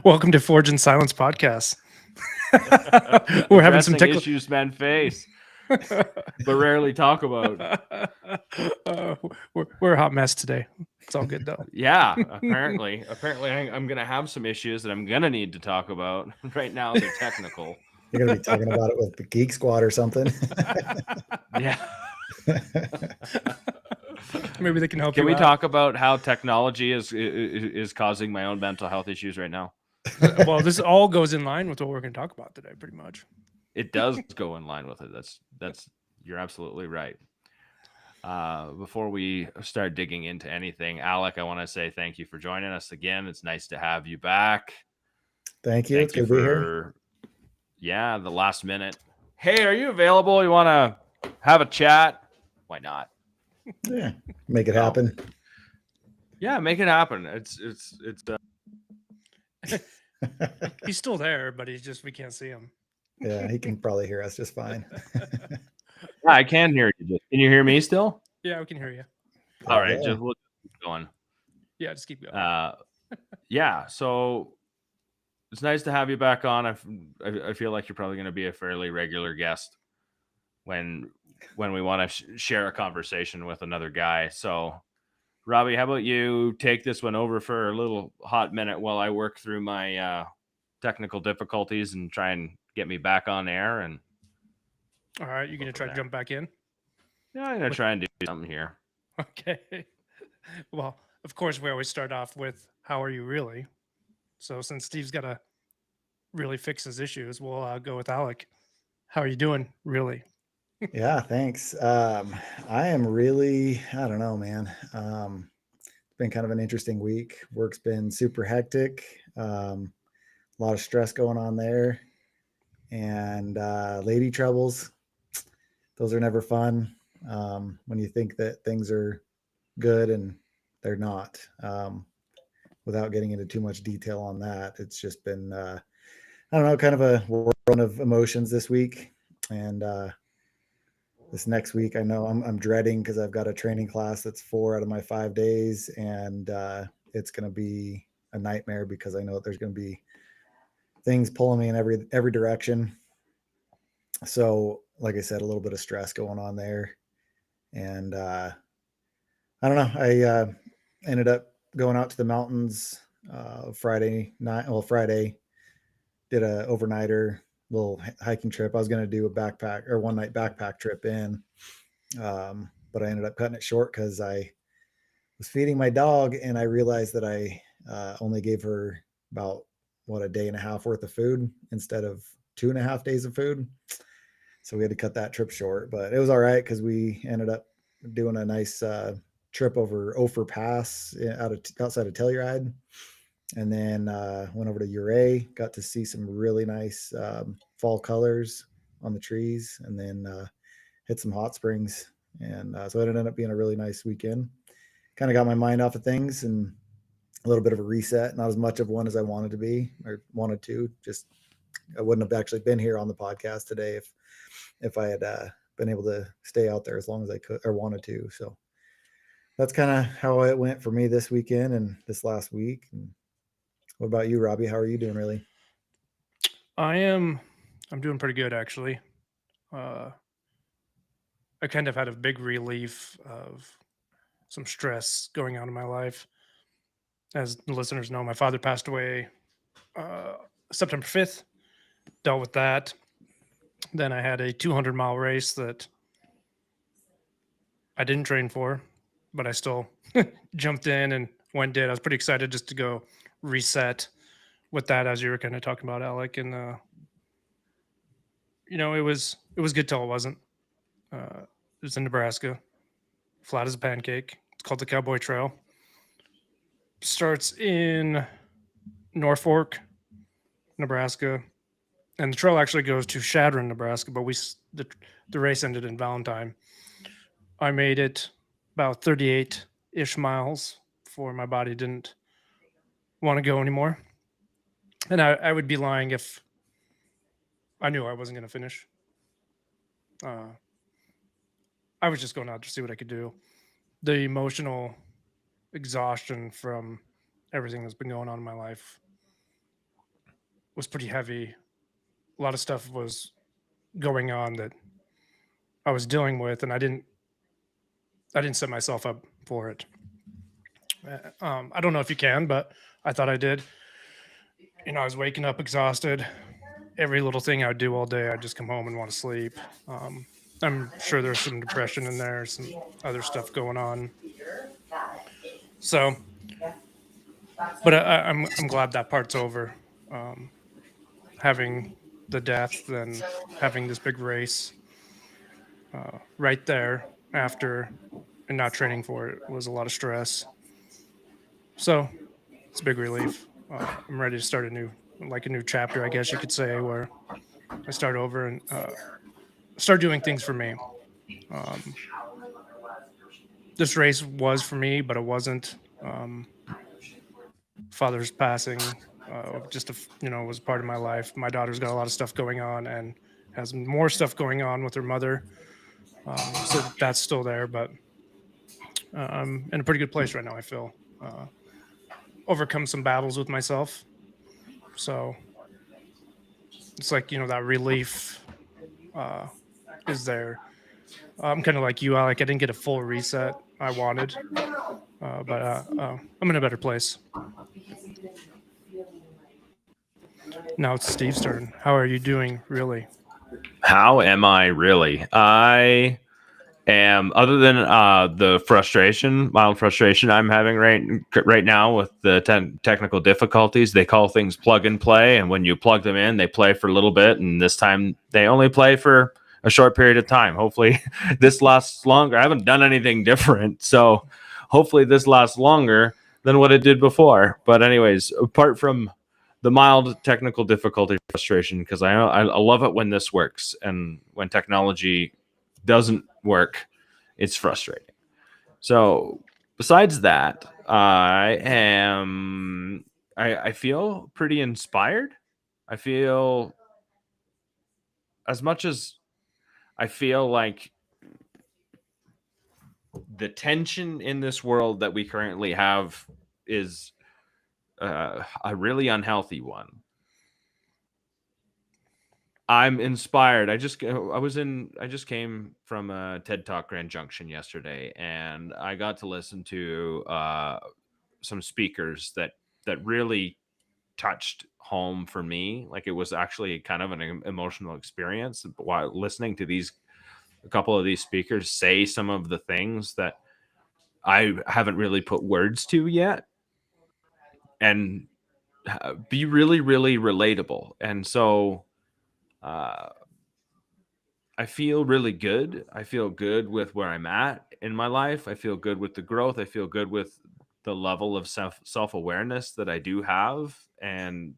Welcome to Forge and Silence podcast. We're having some Addressing technical. issues men face, but rarely talk about. We're a hot mess today. It's all good though. Yeah, apparently, I'm gonna have some issues that I'm gonna need to talk about. Right now, they're technical. You're going to be talking about it with the Geek Squad or something. Yeah. Maybe they can help Can you we out. talk about how technology is causing my own mental health issues right now? Well, this all goes in line with what we're going to talk about today, pretty much. It does go in line with it. That's you're absolutely right. Before we start digging into anything, Alec, I want to say thank you for joining us again. It's nice to have you back. Thank you. Thank It's you good to be here. for the last minute. Hey, are you available? You want to have a chat? Why not? Yeah, make it No. happen. Yeah, make it happen. It's He's still there, but we can't see him. Yeah, he can probably hear us just fine. yeah, I can hear you. Can you hear me still? Yeah, we can hear you. All right, Yeah. just we'll keep going. Yeah, just keep going. Yeah, so it's nice to have you back on. I feel like you're probably going to be a fairly regular guest when we want to share a conversation with another guy. So, Robbie, how about you take this one over for a little hot minute while I work through my technical difficulties and try and get me back on air? And All right, you're going to try to jump back in? yeah, I'm going to try and do something here. Okay. Well, of course, we always start off with, how are you really? So since Steve's got to really fix his issues, we'll go with Alec. How are you doing, really? Yeah, thanks. I am really, I don't know, man. It's been kind of an interesting week. Work's been super hectic. A lot of stress going on there. And lady troubles, those are never fun. When you think that things are good and they're not. Without getting into too much detail on that, it's just been, I don't know, kind of a whirlwind of emotions this week. And this next week, I know I'm dreading because I've got a training class that's 4 out of my 5 days, and it's going to be a nightmare because I know there's going to be things pulling me in every direction. So, like I said, a little bit of stress going on there, and I don't know. I ended up going out to the mountains Friday night. Well, Friday, did a overnighter little hiking trip. I was going to do a backpack or one night backpack trip in, but I ended up cutting it short because I was feeding my dog and I realized that I only gave her about a day and a half worth of food instead of 2.5 days of food. So we had to cut that trip short, but it was all right because we ended up doing a nice trip over Ophir Pass outside of Telluride, and then went over to Ouray, got to see some really nice fall colors on the trees, and then hit some hot springs. And so it ended up being a really nice weekend. Kind of got my mind off of things and a little bit of a reset. Not as much of one as I wanted to be or wanted to. Just I wouldn't have actually been here on the podcast today if I had been able to stay out there as long as I could or wanted to. So that's kind of how it went for me this weekend and this last week. And what about you, Robbie? How are you doing, really? I'm doing pretty good, actually. I kind of had a big relief of some stress going on in my life. As the listeners know, my father passed away September 5th. Dealt with that. Then I had a 200-mile race that I didn't train for, but I still jumped in and did. I was pretty excited just to go reset with that, as you were kind of talking about, Alec. And it was good till it wasn't. It was in Nebraska, flat as a pancake. It's called the Cowboy Trail. Starts in Norfolk, Nebraska, and the trail actually goes to Shadron, Nebraska. But the race ended in Valentine. I made it about 38-ish miles before my body didn't want to go anymore. And I would be lying if I knew I wasn't going to finish. I was just going out to see what I could do. The emotional exhaustion from everything that's been going on in my life was pretty heavy. A lot of stuff was going on that I was dealing with, and I didn't set myself up for it. I don't know if you can, but I thought I did. I was waking up exhausted. Every little thing I would do all day, I'd just come home and want to sleep. I'm sure there's some depression in there, some other stuff going on. So, but I'm glad that part's over. Having the death, then having this big race right there after, and not training for it was a lot of stress. So it's a big relief. I'm ready to start a new chapter, I guess you could say, where I start over and start doing things for me. This race was for me, but it wasn't. Father's passing was part of my life. My daughter's got a lot of stuff going on and has more stuff going on with her mother. So that's still there, but I'm in a pretty good place right now, I feel. Overcome some battles with myself. So it's like, that relief is there. I'm kind of like you, Alec. I didn't get a full reset I wanted, but I'm in a better place. Now it's Steve's turn. How are you doing, really? How am I really? I am, other than the mild frustration I'm having right now with the technical difficulties. They call things plug and play, and when you plug them in, they play for a little bit, and this time they only play for a short period of time. Hopefully this lasts longer. I haven't done anything different, so hopefully this lasts longer than what it did before. But anyways, apart from the mild technical difficulty frustration, because I love it when this works, and when technology doesn't work, it's frustrating. So besides that, I feel pretty inspired. I feel, as much as I feel like the tension in this world that we currently have is a really unhealthy one, I'm inspired. I just came from a TED Talk Grand Junction yesterday, and I got to listen to some speakers that really touched home for me. Like, it was actually kind of an emotional experience while listening to a couple of these speakers say some of the things that I haven't really put words to yet, and be really, really relatable. And so I feel really good. I feel good with where I'm at in my life. I feel good with the growth. I feel good with the level of self-awareness that I do have. And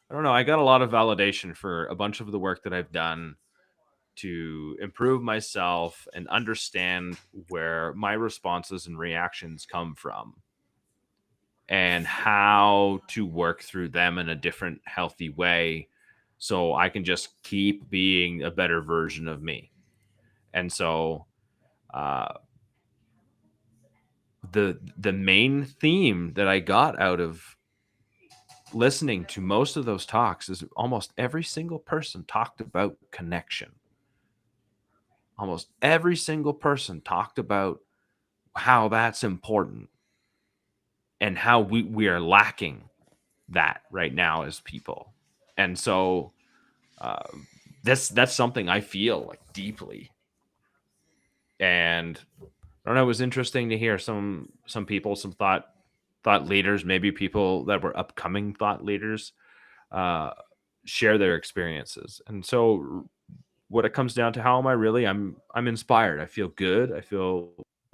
I don't know, I got a lot of validation for a bunch of the work that I've done to improve myself and understand where my responses and reactions come from, and how to work through them in a different, healthy way, so I can just keep being a better version of me. And so the main theme that I got out of listening to most of those talks is almost every single person talked about connection. Almost every single person talked about how that's important, and how we are lacking that right now as people. And so that's something I feel like deeply. And I don't know, it was interesting to hear some people, some thought leaders, maybe people that were upcoming thought leaders, share their experiences. And so what it comes down to, how am I really? I'm inspired. I feel good.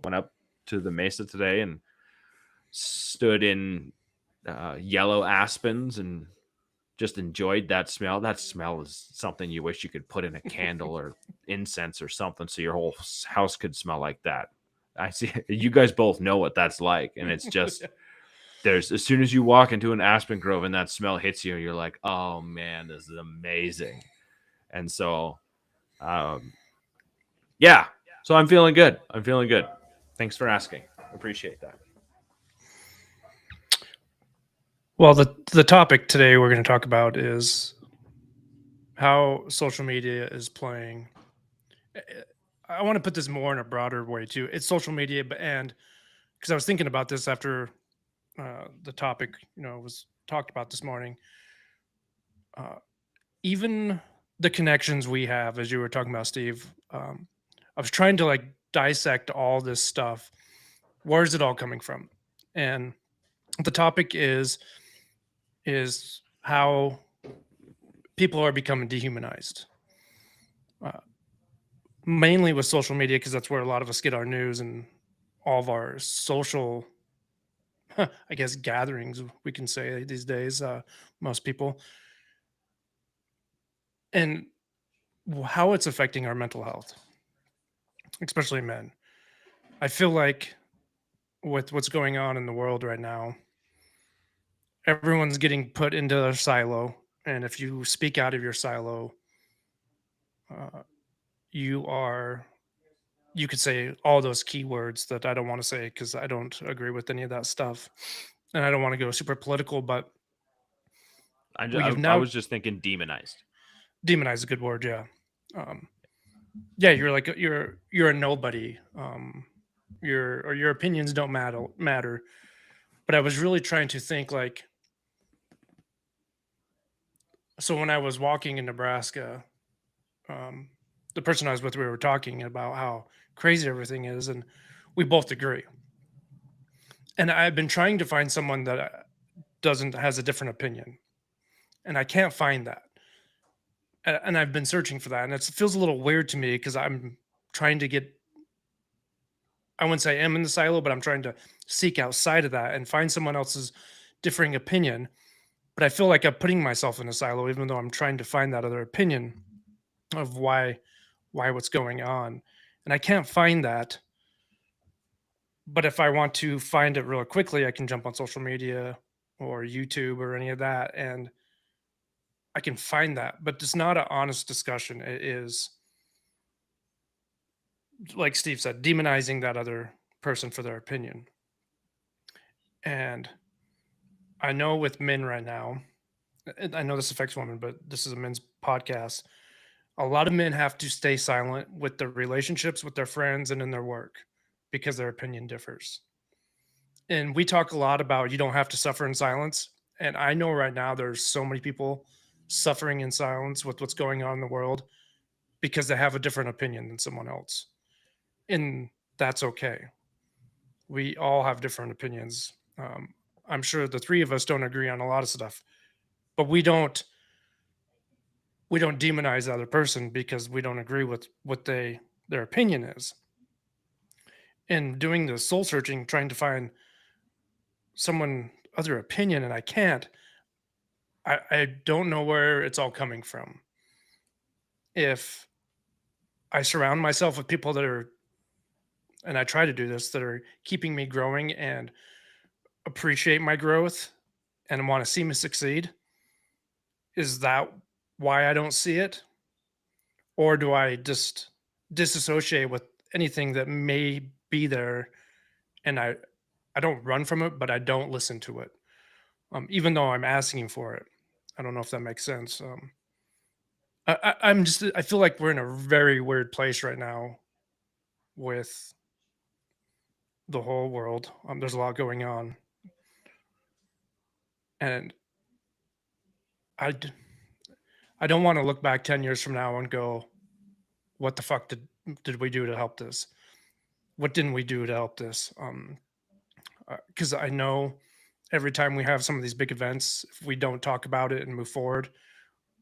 Went up to the mesa today and stood in yellow aspens and just enjoyed that smell. That smell is something you wish you could put in a candle or incense or something, so your whole house could smell like that. I see you guys both know what that's like, and it's just there's, as soon as you walk into an aspen grove and that smell hits you, you're like, oh man, this is amazing. And so yeah, so I'm feeling good. Thanks for asking. Appreciate that. Well, the topic today we're going to talk about is how social media is playing. I want to put this more in a broader way too. It's social media, and because I was thinking about this after the topic, was talked about this morning. Uh, Even the connections we have, as you were talking about, Steve. I was trying to like dissect all this stuff. Where's it all coming from? And the topic is how people are becoming dehumanized, uh, mainly with social media, because that's where a lot of us get our news and all of our social, I guess, gatherings, we can say these days, most people, and how it's affecting our mental health, especially men. I feel like with what's going on in the world right now, everyone's getting put into a silo. And if you speak out of your silo, uh, you are you could say all those keywords that I don't want to say because I don't agree with any of that stuff, and I don't want to go super political. But we've I now was just thinking demonized. demonized a good word, yeah. Yeah, you're like you're a nobody. Your opinions don't matter. But I was really trying to think like, so when I was walking in Nebraska, um, the person I was with, we were talking about how crazy everything is, and we both agree. And I've been trying to find someone that doesn't has a different opinion, and I can't find that. And I've been searching for that, and it feels a little weird to me because I'm trying to get. I wouldn't say I am in the silo, but I'm trying to seek outside of that and find someone else's differing opinion. But I feel like I'm putting myself in a silo, even though I'm trying to find that other opinion of why what's going on, and I can't find that. But if I want to find it real quickly, I can jump on social media or YouTube or any of that, and I can find that. But it's not an honest discussion. It is, like Steve said, demonizing that other person for their opinion. And I know with men right now, and I know this affects women, but this is a men's podcast. A lot of men have to stay silent with their relationships with their friends and in their work because their opinion differs. And we talk a lot about you don't have to suffer in silence. And I know right now there's so many people suffering in silence with what's going on in the world because they have a different opinion than someone else. And that's okay. We all have different opinions. I'm sure the three of us don't agree on a lot of stuff, but we don't demonize the other person because we don't agree with what their opinion is. And doing the soul searching, trying to find someone other opinion, and I can't. I don't know where it's all coming from. If I surround myself with people that are, and I try to do this, that are keeping me growing and appreciate my growth and want to see me succeed, is that why I don't see it? Or do I just disassociate with anything that may be there, and I don't run from it, but I don't listen to it, even though I'm asking for it. I don't know if that makes sense. I'm just I feel like we're in a very weird place right now with the whole world. There's a lot going on, and I d- I don't want to look back 10 years from now and go, "What the fuck did we do to help this? What didn't we do to help this?" Because I know every time we have some of these big events, if we don't talk about it and move forward,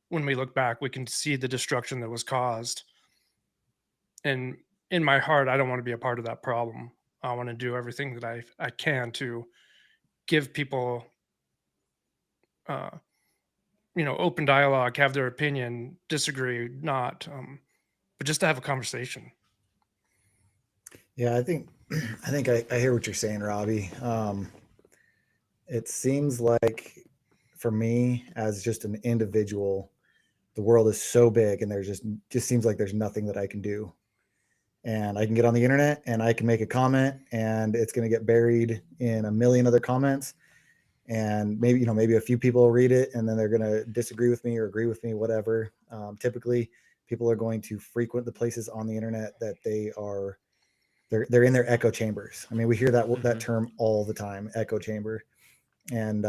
when we look back, we can see the destruction that was caused. And in my heart, I don't want to be a part of that problem. I want to do everything that I can to give people, uh, open dialogue, have their opinion, disagree, not, but just to have a conversation. Yeah, I think I hear what you're saying, Robbie. It seems like for me as just an individual, the world is so big and there's just seems like there's nothing that I can do. And I can get on the internet and I can make a comment and it's going to get buried in a million other comments. and maybe a few people will read it and then they're going to disagree with me or agree with me, whatever. Typically people are going to frequent the places on the internet that they're in their echo chambers. I mean, we hear that term all the time, echo chamber. And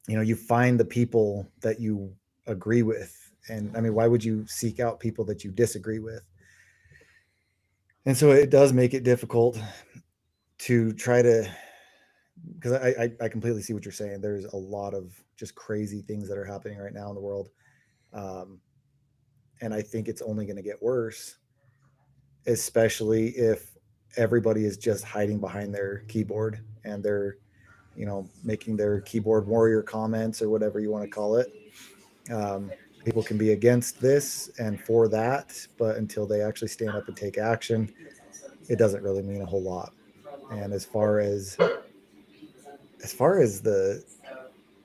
you find the people that you agree with. And I mean, why would you seek out people that you disagree with? And so it does make it difficult to try to, because I completely see what you're saying. There's a lot of just crazy things that are happening right now in the world. And I think it's only going to get worse, especially if everybody is just hiding behind their keyboard and they're, making their keyboard warrior comments or whatever you want to call it. People can be against this and for that, but until they actually stand up and take action, it doesn't really mean a whole lot. And as far as the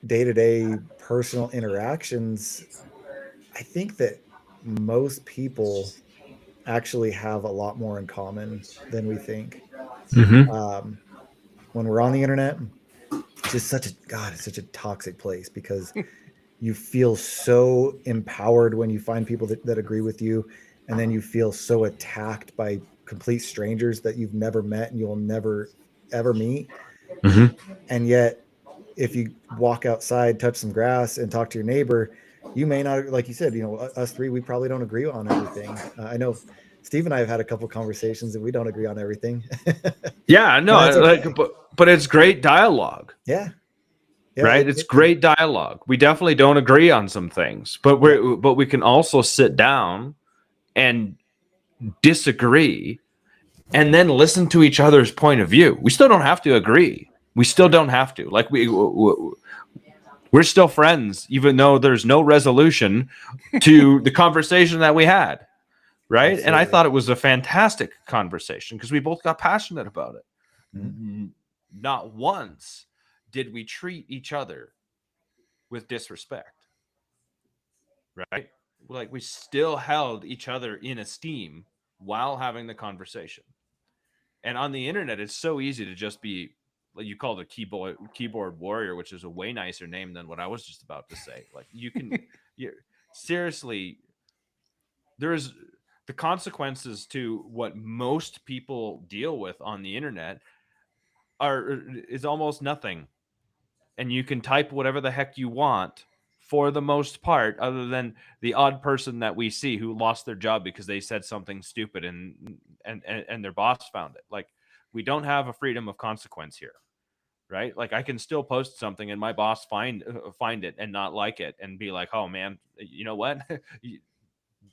day-to-day personal interactions, I think that most people actually have a lot more in common than we think. When we're on the internet, it's such a toxic place because you feel so empowered when you find people that agree with you, and then you feel so attacked by complete strangers that you've never met and you'll never ever meet. And yet if you walk outside, touch some grass, and talk to your neighbor, you may not, like you said, us three, we probably don't agree on everything. I know Steve and I have had a couple conversations and we don't agree on everything. Yeah, no, okay. but it's great dialogue. Yeah, right. It's great dialogue. We definitely don't agree on some things, but we can also sit down and disagree and then listen to each other's point of view. We still don't have to agree. We still don't have to. Like we're still friends, even though there's no resolution to the conversation that we had. Right. Absolutely. And I thought it was a fantastic conversation because we both got passionate about it. Mm-hmm. Not once did we treat each other with disrespect. Right. Like we still held each other in esteem while having the conversation. And on the internet, it's so easy to just be, like you called a keyboard warrior, which is a way nicer name than what I was just about to say. Like you can, seriously, there's the consequences to what most people deal with on the internet is almost nothing. And you can type whatever the heck you want for the most part, other than the odd person that we see who lost their job because they said something stupid and their boss found it. Like we don't have a freedom of consequence here, right? Like I can still post something and my boss find it and not like it and be like, oh man, you know what?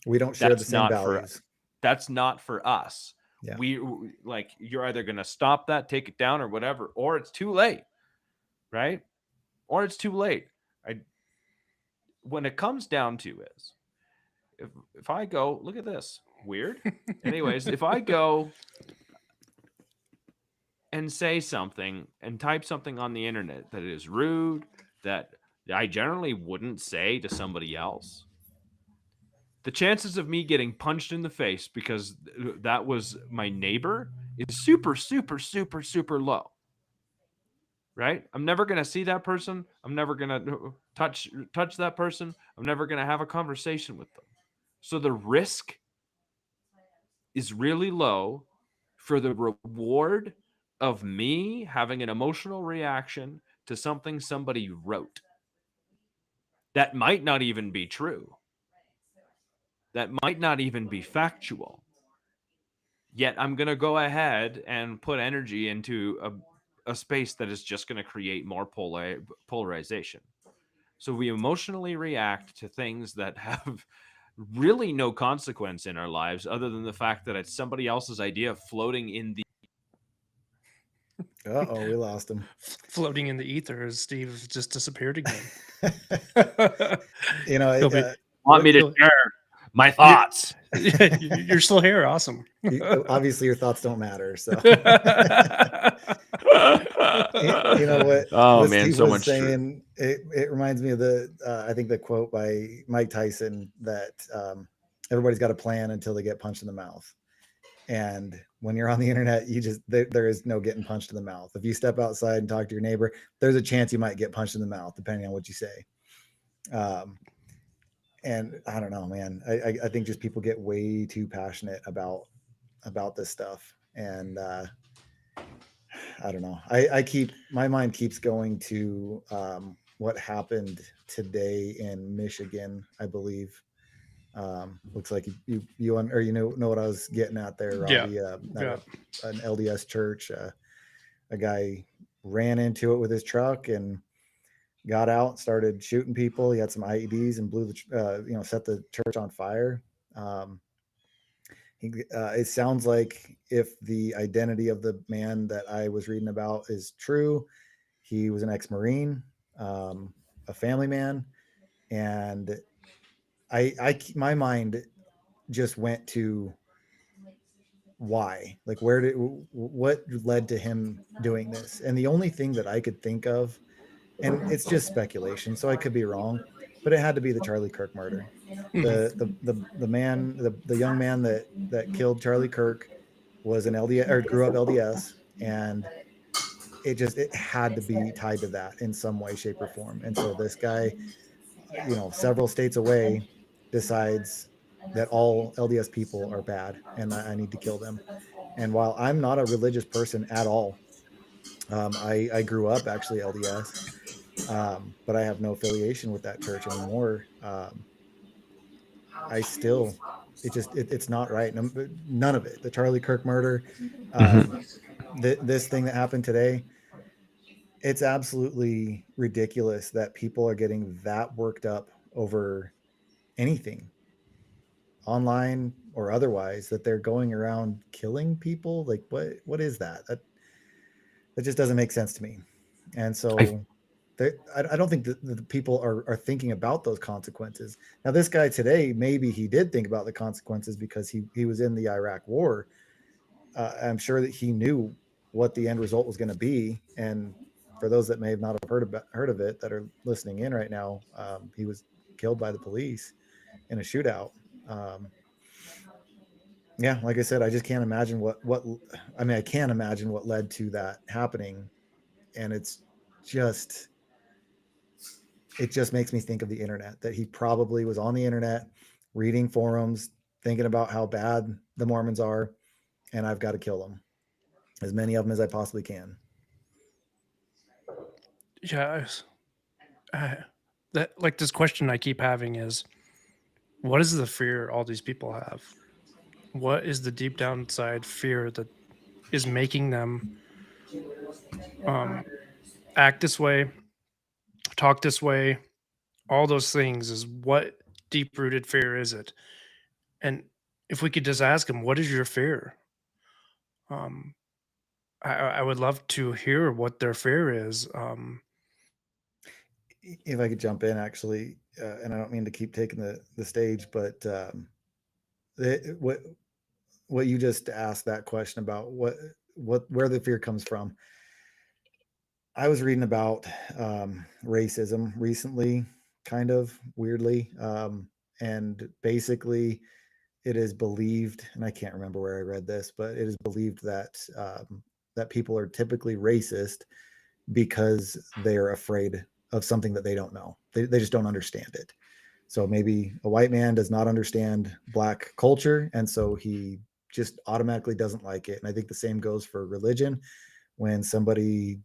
We don't share the same values. That's not for us. Yeah. We like, you're either going to stop that, take it down or whatever, or it's too late. Right? Or it's too late. When it comes down to is, if I go, look at this, weird. Anyways, if I go and say something and type something on the internet that is rude, that I generally wouldn't say to somebody else, the chances of me getting punched in the face because that was my neighbor is super, super, super, super low. Right? I'm never going to see that person. I'm never going to touch that person. I'm never going to have a conversation with them. So the risk is really low for the reward of me having an emotional reaction to something somebody wrote. That might not even be true. That might not even be factual. Yet I'm going to go ahead and put energy into a space that is just going to create more polarization. So we emotionally react to things that have really no consequence in our lives other than the fact that it's somebody else's idea floating in the... Uh-oh, we lost him. Floating in the ether as Steve just disappeared again. Want me to share my thoughts? You're still here. Awesome. Obviously, your thoughts don't matter. So, what? Oh what man, Steve so was much saying. It reminds me of I think the quote by Mike Tyson that everybody's got a plan until they get punched in the mouth. And when you're on the internet, there is no getting punched in the mouth. If you step outside and talk to your neighbor, there's a chance you might get punched in the mouth, depending on what you say. And I don't know, man. I think just people get way too passionate about this stuff. And I don't know. My mind keeps going to what happened today in Michigan, I believe. Looks like you know what I was getting at there, Robbie. Yeah. An LDS church, a guy ran into it with his truck and got out, started shooting people. He had some IEDs and blew set the church on fire. It sounds like if the identity of the man that I was reading about is true, he was an ex-Marine, a family man, and my mind just went to why, like what led to him doing this. And the only thing that I could think of, and it's just speculation, so I could be wrong, but it had to be the Charlie Kirk murder. The young man that killed Charlie Kirk was an LDS, or grew up LDS, and it had to be tied to that in some way, shape, or form. And so this guy, several states away, decides that all LDS people are bad and I need to kill them. And while I'm not a religious person at all, I grew up actually LDS, but I have no affiliation with that church anymore. I still, it's not right. None of it. The Charlie Kirk murder, this thing that happened today, it's absolutely ridiculous that people are getting that worked up over anything, online or otherwise, that they're going around killing people. Like what is that? That just doesn't make sense to me. And so I don't think that the people are thinking about those consequences. Now, this guy today, maybe he did think about the consequences because he was in the Iraq war. I'm sure that he knew what the end result was going to be. And for those that may have not have heard of it that are listening in right now, he was killed by the police in a shootout. Yeah, like I said, I just can't imagine I can't imagine what led to that happening. And it just makes me think of the internet, that he probably was on the internet reading forums, thinking about how bad the Mormons are, and I've got to kill them, as many of them as I possibly can. Yeah. That, like, this question I keep having is, what is the fear all these people have? What is the deep downside fear that is making them act this way, talk this way? All those things, is what deep rooted fear is it? And if we could just ask them, what is your fear? Um, I would love to hear what their fear is. If I could jump in, actually, and I don't mean to keep taking the stage, but what you just asked that question about, where the fear comes from. I was reading about racism recently, kind of weirdly, and basically it is believed, and I can't remember where I read this, but it is believed that that people are typically racist because they are afraid of something that they don't know. They just don't understand it. So maybe a white man does not understand Black culture, and so he just automatically doesn't like it. And I think the same goes for religion. When somebody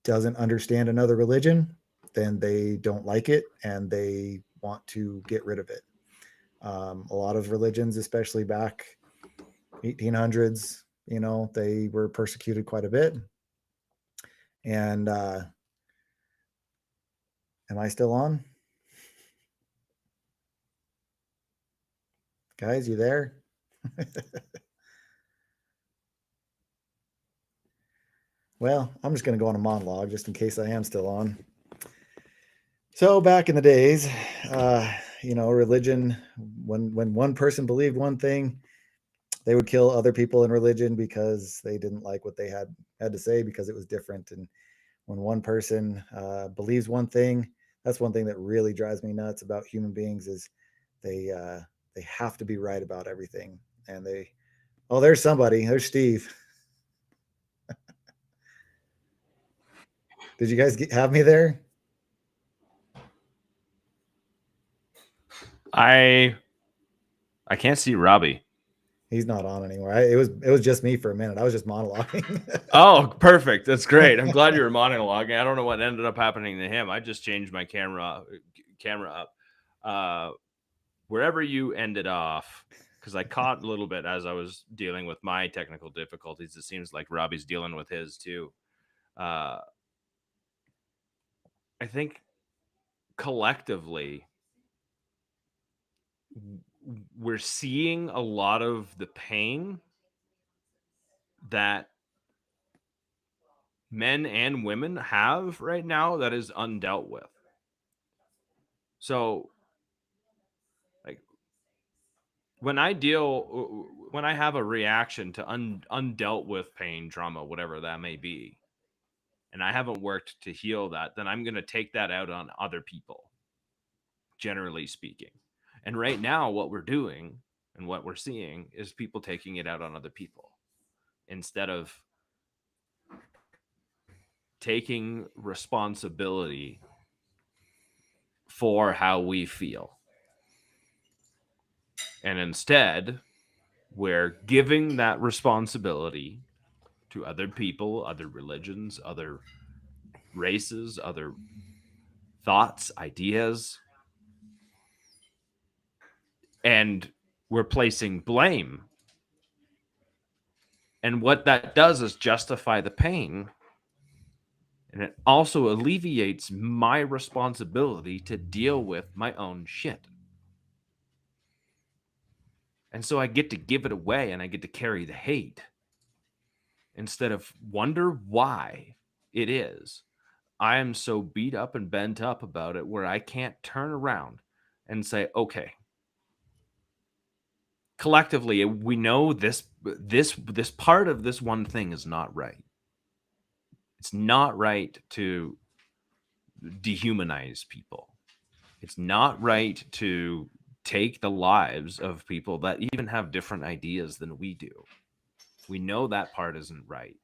doesn't understand another religion, then they don't like it and they want to get rid of it. A lot of religions, especially back 1800s, they were persecuted quite a bit. And am I still on? Guys, you there? Well, I'm just going to go on a monologue just in case I am still on. So back in the days, religion, when one person believed one thing, they would kill other people in religion because they didn't like what they had to say, because it was different. And when one person believes one thing, that's one thing that really drives me nuts about human beings, is they have to be right about everything, and they Oh, there's somebody. There's Steve. Did you guys have me there? I can't see Robbie. He's not on anymore. It was just me for a minute. I was just monologuing. Oh, perfect. That's great. I'm glad you were monologuing. I don't know what ended up happening to him. I just changed my camera up. Wherever you ended off, because I caught a little bit as I was dealing with my technical difficulties. It seems like Robbie's dealing with his too. I think collectively we're seeing a lot of the pain that men and women have right now that is undealt with. So, like, when I have a reaction to undealt with pain, trauma, whatever that may be, and I haven't worked to heal that, then I'm going to take that out on other people, generally speaking. And right now, what we're doing and what we're seeing is people taking it out on other people instead of taking responsibility for how we feel. And instead, we're giving that responsibility to other people, other religions, other races, other thoughts, ideas. And we're placing blame. And what that does is justify the pain. And it also alleviates my responsibility to deal with my own shit. And so I get to give it away and I get to carry the hate instead of wonder why it is I am so beat up and bent up about it where I can't turn around and say, okay, collectively, we know this part of this one thing is not right. It's not right to dehumanize people. It's not right to take the lives of people that even have different ideas than we do. We know that part isn't right.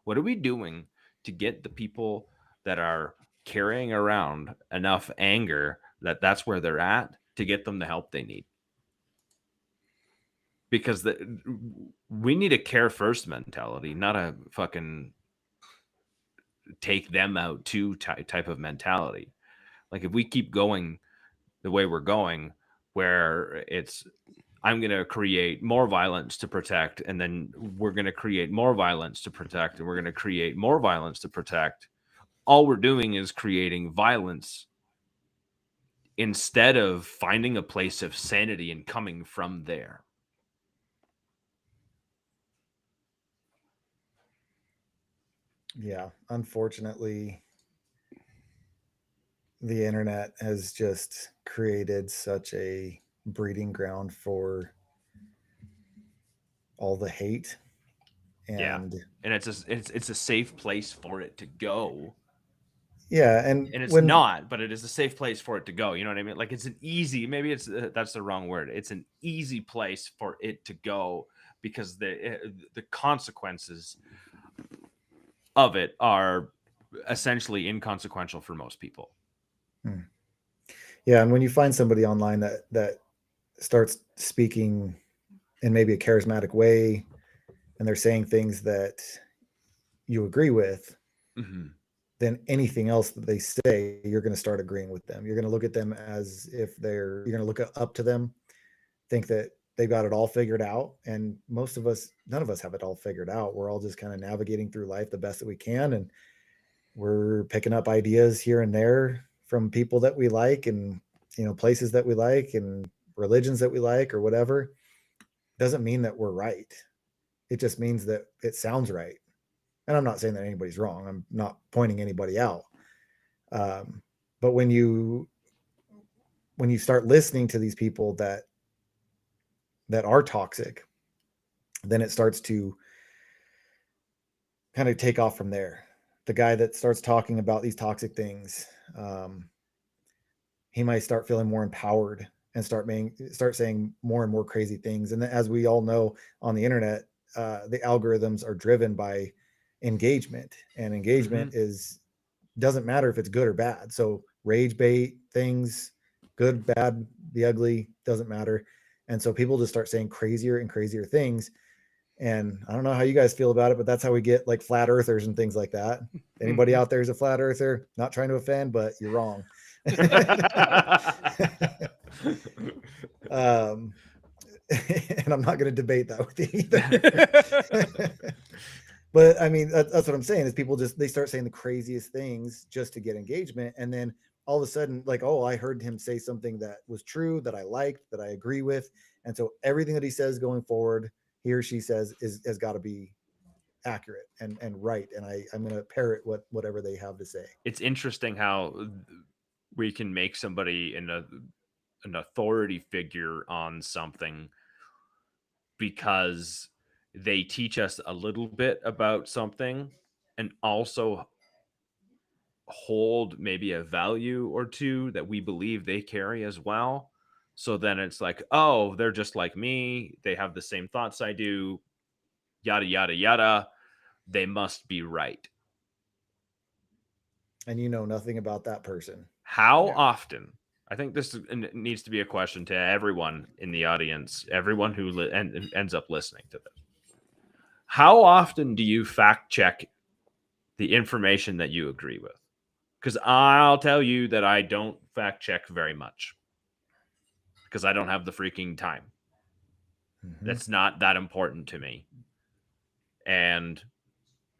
What are we doing to get the people that are carrying around enough anger that that's where they're at to get them the help they need? Because we need a care first mentality, not a fucking take them out too type of mentality. Like if we keep going the way we're going, where it's I'm going to create more violence to protect, and then we're going to create more violence to protect, and we're going to create more violence to protect. All we're doing is creating violence instead of finding a place of sanity and coming from there. Yeah, unfortunately, the internet has just created such a breeding ground for all the hate. And and it's a safe place for it to go. Yeah, and it's not, but it is a safe place for it to go. You know what I mean? Like it's an easy, maybe it's that's the wrong word. It's an easy place for it to go because the consequences of it are essentially inconsequential for most people. Yeah, and when you find somebody online that starts speaking in maybe a charismatic way, and they're saying things that you agree with, then anything else that they say, you're going to start agreeing with them. You're going to look at them as if you're going to look up to them, think that they've got it all figured out. And most of us, none of us have it all figured out. We're all just kind of navigating through life the best that we can. And we're picking up ideas here and there from people that we like, and, places that we like, and religions that we like, or whatever. Doesn't mean that we're right. It just means that it sounds right. And I'm not saying that anybody's wrong. I'm not pointing anybody out. But when you start listening to these people that are toxic, then it starts to kind of take off from there. The guy that starts talking about these toxic things, he might start feeling more empowered and start saying more and more crazy things. And then, as we all know on the internet, the algorithms are driven by engagement, and engagement doesn't matter if it's good or bad. So rage bait things, good, bad, the ugly, doesn't matter. And so people just start saying crazier and crazier things. And I don't know how you guys feel about it, but that's how we get like flat earthers and things like that. Anybody out there is a flat earther, not trying to offend, but you're wrong. And I'm not going to debate that with you either. But I mean, that's what I'm saying is people they start saying the craziest things just to get engagement. And then all of a sudden, like, oh, I heard him say something that was true, that I liked, that I agree with. And so everything that he says going forward, he or she says has got to be accurate and right. And I'm going to parrot whatever they have to say. It's interesting how we can make somebody an authority figure on something because they teach us a little bit about something and also hold maybe a value or two that we believe they carry as well. So then it's like, oh, they're just like me. They have the same thoughts I do, yada, yada, yada. They must be right. And you know nothing about that person. How often? I think this needs to be a question to everyone in the audience, everyone who ends up listening to this. How often do you fact check the information that you agree with? Because I'll tell you that I don't fact check very much because I don't have the freaking time. Mm-hmm. That's not that important to me. And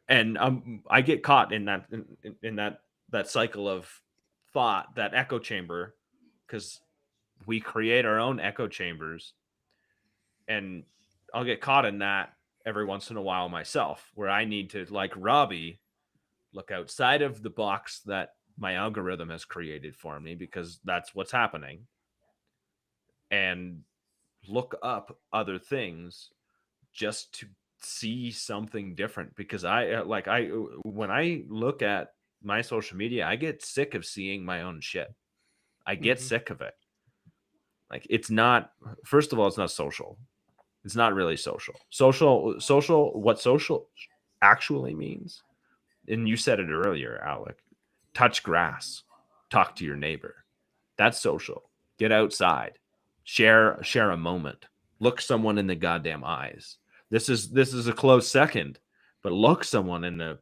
I get caught in that cycle of thought, that echo chamber, because we create our own echo chambers, and I'll get caught in that every once in a while myself, where I need to, like Robbie, look outside of the box that my algorithm has created for me, because that's what's happening, and look up other things just to see something different. Because when I look at my social media, I get sick of seeing my own shit. I get sick of it. Like, it's not, first of all, it's not social. It's not really social. What social actually means, and you said it earlier, Alec, touch grass, talk to your neighbor. That's social. Get outside, share a moment, look someone in the goddamn eyes. This is a close second, but look someone in the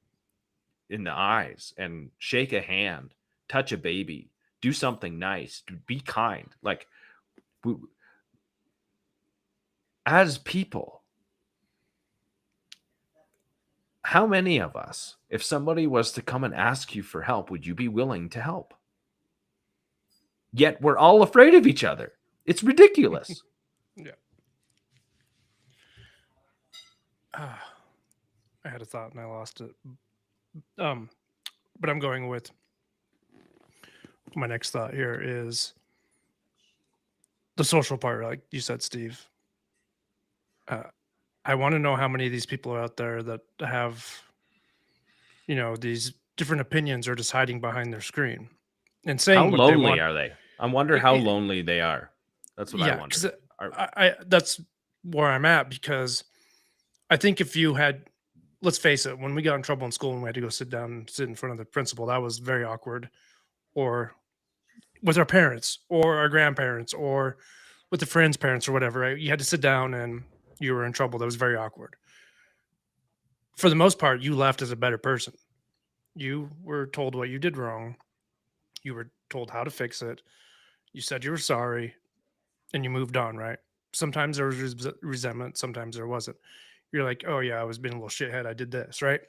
eyes and shake a hand, touch a baby, do something nice, be kind. Like, as people, how many of us, if somebody was to come and ask you for help, would you be willing to help? Yet we're all afraid of each other. It's ridiculous. Yeah. I had a thought and I lost it. But I'm going with my next thought here is the social part, like you said, Steve. I want to know how many of these people are out there that have, these different opinions or just hiding behind their screen and saying how what lonely they want. Are they? I wonder how lonely they are. That's what I wonder. I that's where I'm at, because I think if you had, let's face it, when we got in trouble in school and we had to go sit down and sit in front of the principal, that was very awkward. Or with our parents or our grandparents or with the friends' parents or whatever, right? You had to sit down and you were in trouble. That was very awkward. For the most part, you left as a better person. You were told what you did wrong. You were told how to fix it. You said you were sorry and you moved on, right? Sometimes there was resentment. Sometimes there wasn't. You're like, oh yeah, I was being a little shithead. I did this, right?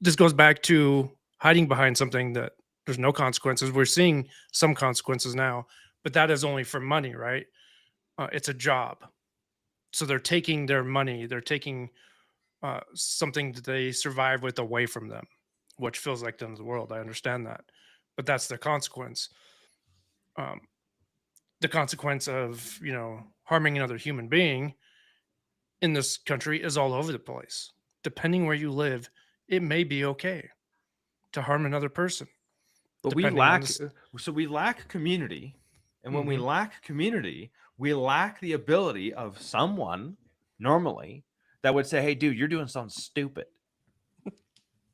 This goes back to hiding behind something that there's no consequences. We're seeing some consequences now, but that is only for money, right? It's a job. So they're taking their money. They're taking something that they survive with away from them, which feels like the end of the world. I understand that, but that's the consequence. The consequence of, harming another human being in this country is all over the place. Depending where you live, it may be okay to harm another person. But we lack community, And when we lack community, we lack the ability of someone normally that would say, hey, dude, you're doing something stupid.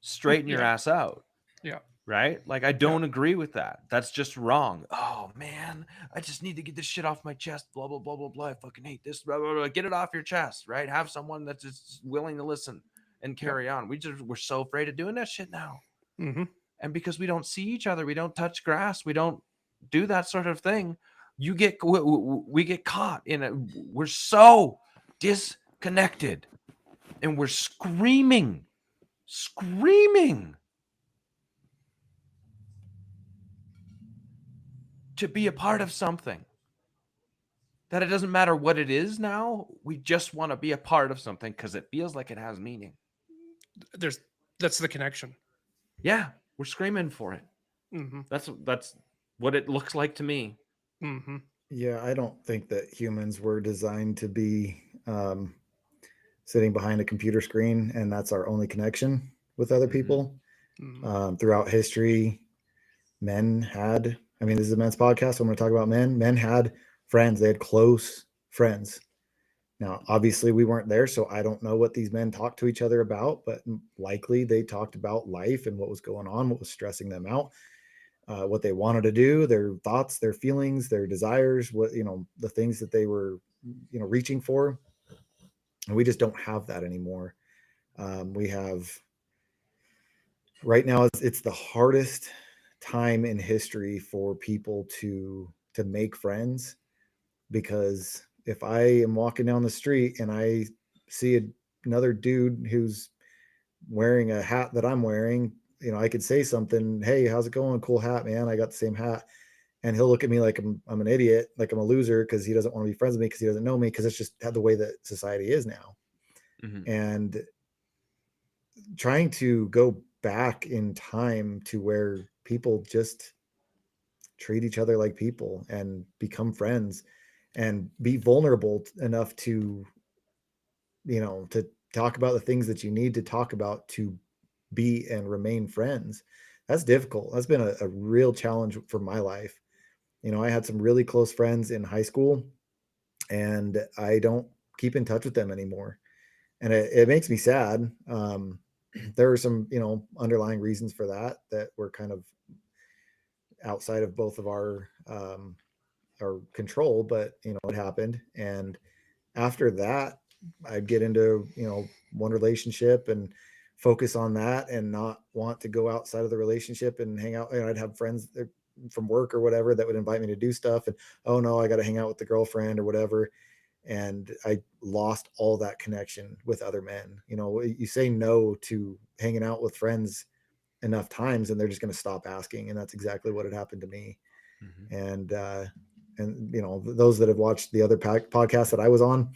Straighten your ass out. Yeah. Right? Like, I don't agree with that. That's just wrong. Oh, man, I just need to get this shit off my chest. Blah, blah, blah, blah, blah. I fucking hate this. Blah, blah, blah. Get it off your chest, right? Have someone that's just willing to listen and carry on. We're so afraid of doing that shit now. Mm-hmm. And because we don't see each other, we don't touch grass, we don't do that sort of thing, we get caught in it. We're so disconnected, and we're screaming to be a part of something, that it doesn't matter what it is now. We just want to be a part of something because it feels like it has meaning. That's the connection. Yeah, we're screaming for it. Mm-hmm. That's what it looks like to me. Mm-hmm. Yeah, I don't think that humans were designed to be sitting behind a computer screen and that's our only connection with other people. Mm-hmm. Throughout history, men had, I mean, this is a men's podcast, so I'm going to talk about men. Men had friends, they had close friends. Now, obviously, we weren't there, so I don't know what these men talked to each other about, but likely they talked about life and what was going on, what was stressing them out, what they wanted to do, their thoughts, their feelings, their desires, what, you know, the things that they were, you know, reaching for. And we just don't have that anymore. We have, right now, it's the hardest time in history for people to make friends, because if I am walking down the street and I see another dude who's wearing a hat that I'm wearing, you know, I could say something, hey, how's it going? Cool hat, man. I got the same hat. And he'll look at me like I'm an idiot, like I'm a loser, because he doesn't want to be friends with me, because he doesn't know me, because it's just the way that society is now. Mm-hmm. And trying to go back in time to where people just treat each other like people and become friends and be vulnerable enough to, you know, to talk about the things that you need to talk about to be and remain friends. That's difficult. That's been a real challenge for my life. You know, I had some really close friends in high school and I don't keep in touch with them anymore. And it makes me sad. There are some, you know, underlying reasons for that were kind of outside of both of our control, but you know, it happened. And after that, I'd get into, you know, one relationship and focus on that and not want to go outside of the relationship and hang out. You know, I'd have friends from work or whatever that would invite me to do stuff. And, oh no, I got to hang out with the girlfriend or whatever. And I lost all that connection with other men. You know, you say no to hanging out with friends enough times and they're just going to stop asking. And that's exactly what had happened to me. Mm-hmm. And you know, those that have watched the other podcasts that I was on,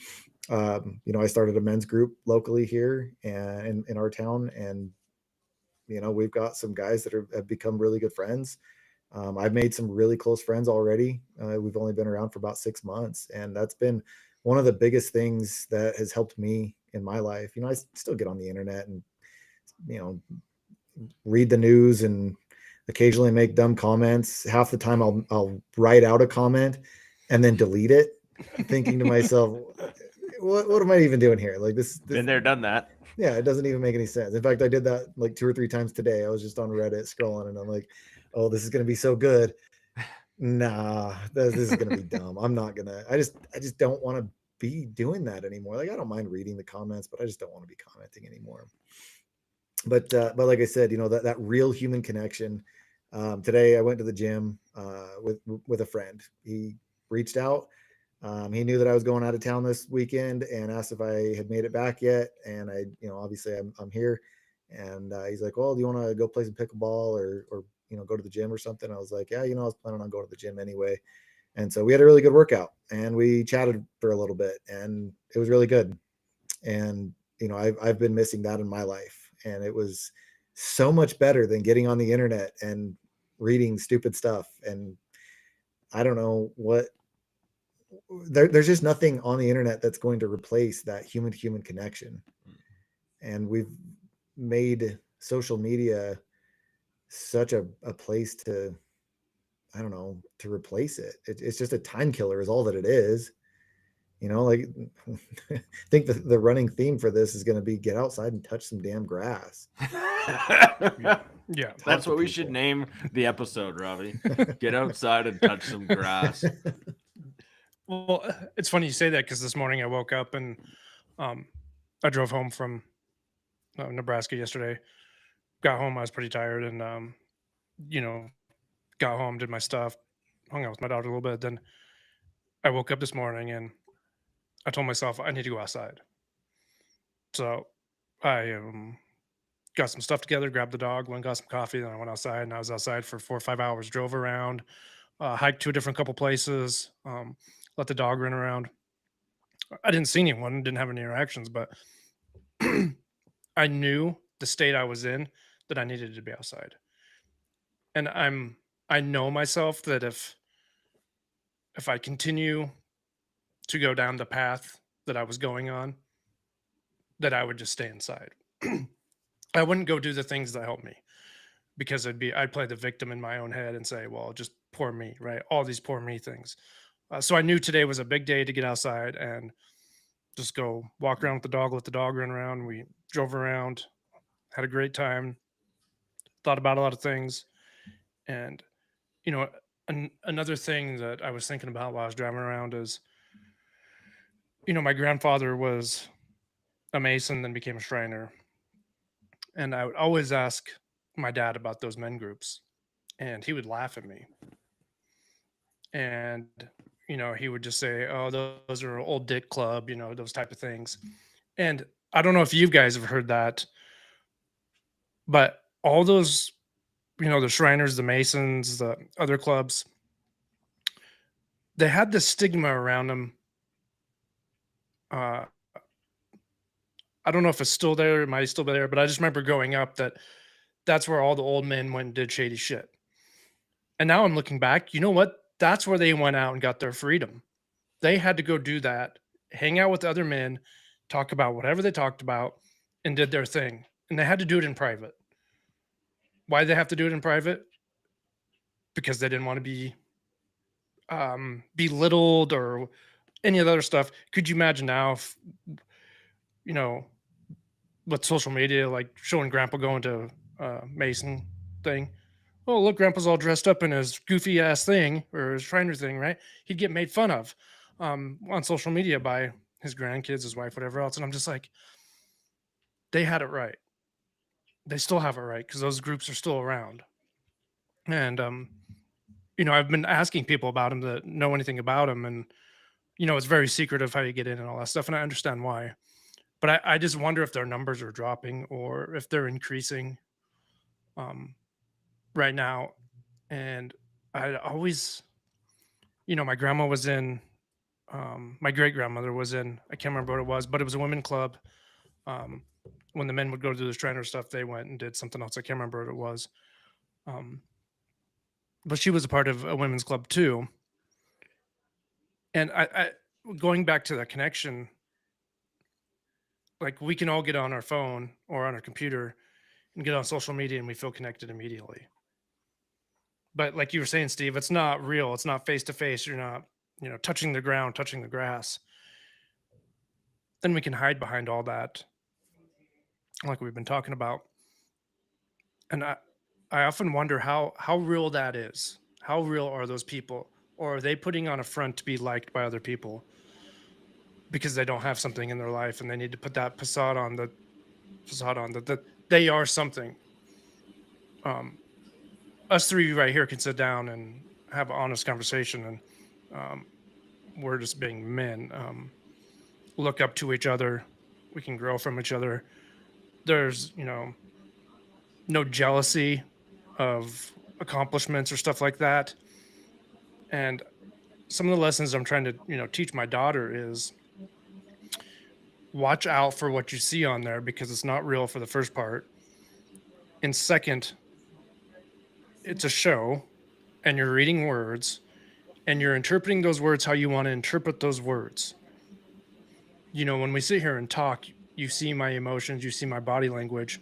you know, I started a men's group locally here and in our town, and you know, we've got some guys that have become really good friends. I've made some really close friends already. We've only been around for about 6 months, and that's been one of the biggest things that has helped me in my life. You know, I still get on the internet and, you know, read the news and occasionally make dumb comments. Half the time I'll write out a comment and then delete it, thinking to myself, what am I even doing here? Like this Been there, done that. Yeah, it doesn't even make any sense. In fact, I did that like 2 or 3 times today. I was just on Reddit scrolling and I'm like, oh, this is going to be so good. Nah, this is going to be dumb. I'm not going to, I just don't want to be doing that anymore. Like, I don't mind reading the comments, but I just don't want to be commenting anymore. But like I said, you know, that real human connection. Today I went to the gym with a friend. He reached out. He knew that I was going out of town this weekend and asked if I had made it back yet. And I, you know, obviously I'm here. And he's like, well, do you want to go play some pickleball or, you know, go to the gym or something? I was like, yeah, you know, I was planning on going to the gym anyway. And so we had a really good workout and we chatted for a little bit and it was really good. And, you know, I've been missing that in my life. And it was so much better than getting on the internet and reading stupid stuff. And I don't know what, there's just nothing on the internet that's going to replace that human to human connection. And we've made social media such a place to, I don't know, to replace it. It's just a time killer is all that it is. You know, like I think the running theme for this is going to be get outside and touch some damn grass. Yeah. Talk That's to what we should people. name the episode, Robbie. Get outside and touch some grass. Well, it's funny you say that because this morning I woke up and I drove home from Nebraska yesterday. Got home, I was pretty tired, and you know, got home, did my stuff, hung out with my daughter a little bit. Then I woke up this morning and I told myself I need to go outside. So I got some stuff together, grabbed the dog, went and got some coffee, then I went outside and I was outside for 4 or 5 hours, drove around, hiked to a different couple places, let the dog run around. I didn't see anyone, didn't have any interactions, but I knew the state I was in that I needed to be outside. And I know myself that if I continue to go down the path that I was going on, that I would just stay inside. I wouldn't go do the things that help me because I'd play the victim in my own head and say, well, just poor me, right? All these poor me things. So I knew today was a big day to get outside and just go walk around with the dog, let the dog run around. We drove around, had a great time, thought about a lot of things. And, you know, another thing that I was thinking about while I was driving around is, my grandfather was a Mason, then became a Shriner. And I would always ask my dad about those men groups, and he would laugh at me. And, he would just say, oh, those are old dick club, those type of things. And I don't know if you guys have heard that, but all those, the Shriners, the Masons, the other clubs, they had this stigma around them. I don't know if it's still there, it might still be there, but I just remember growing up that's where all the old men went and did shady shit. And now I'm looking back, you know what? That's where they went out and got their freedom. They had to go do that, hang out with other men, talk about whatever they talked about, and did their thing. And they had to do it in private. Why did they have to do it in private? Because they didn't want to be belittled or any of the other stuff. Could you imagine now if, with social media, like showing grandpa going to Mason thing? Oh, look, grandpa's all dressed up in his goofy ass thing or his Shriner thing, right? He'd get made fun of on social media by his grandkids, his wife, whatever else. And I'm just like, they had it right. They still have it right because those groups are still around. And, I've been asking people about them that know anything about them. And, it's very secretive how you get in and all that stuff. And I understand why. But I just wonder if their numbers are dropping or if they're increasing right now. And I always, my grandma was in, my great grandmother was in, I can't remember what it was, but it was a women club. When the men would go to do the Shriner stuff, they went and did something else. I can't remember what it was. But she was a part of a women's club too. And I going back to that connection, like we can all get on our phone or on our computer and get on social media and we feel connected immediately. But like you were saying, Steve, it's not real. It's not face to face. You're not, touching the ground, touching the grass. Then we can hide behind all that, like we've been talking about. And I often wonder how real that is. How real are those people? Or are they putting on a front to be liked by other people because they don't have something in their life and they need to put that facade on that they are something. Us three right here can sit down and have an honest conversation, and we're just being men. Look up to each other. We can grow from each other. There's, no jealousy of accomplishments or stuff like that. And some of the lessons I'm trying to, teach my daughter is watch out for what you see on there because it's not real for the first part. And second, it's a show and you're reading words and you're interpreting those words how you want to interpret those words. When we sit here and talk, you see my emotions, you see my body language.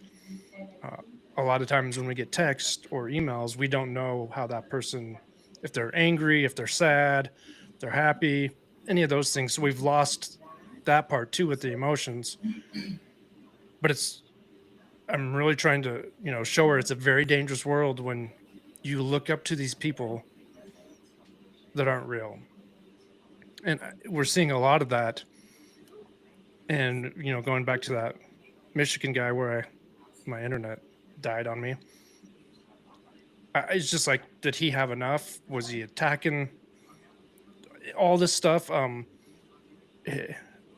A lot of times when we get text or emails, we don't know how that person if they're angry, if they're sad, if they're happy, any of those things. So we've lost that part too with the emotions. But I'm really trying to, show her it's a very dangerous world when you look up to these people that aren't real. And we're seeing a lot of that. And, going back to that Michigan guy where my internet died on me. It's just like, did he have enough? Was he attacking all this stuff? And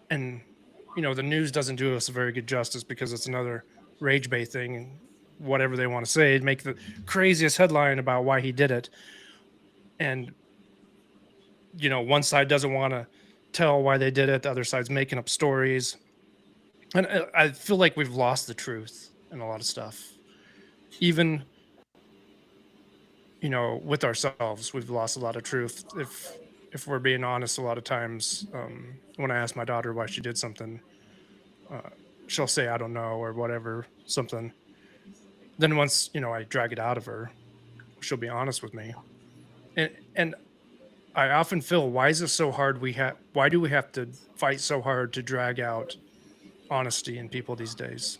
the news doesn't do us a very good justice because it's another rage bait thing, and whatever they want to say, make the craziest headline about why he did it. And one side doesn't want to tell why they did it, the other side's making up stories. And I feel like we've lost the truth in a lot of stuff. Even with ourselves, we've lost a lot of truth. If we're being honest, a lot of times, when I ask my daughter why she did something, she'll say, I don't know, or whatever, something. Then once, I drag it out of her, she'll be honest with me. And I often feel, why is it so hard? Why do we have to fight so hard to drag out honesty in people these days?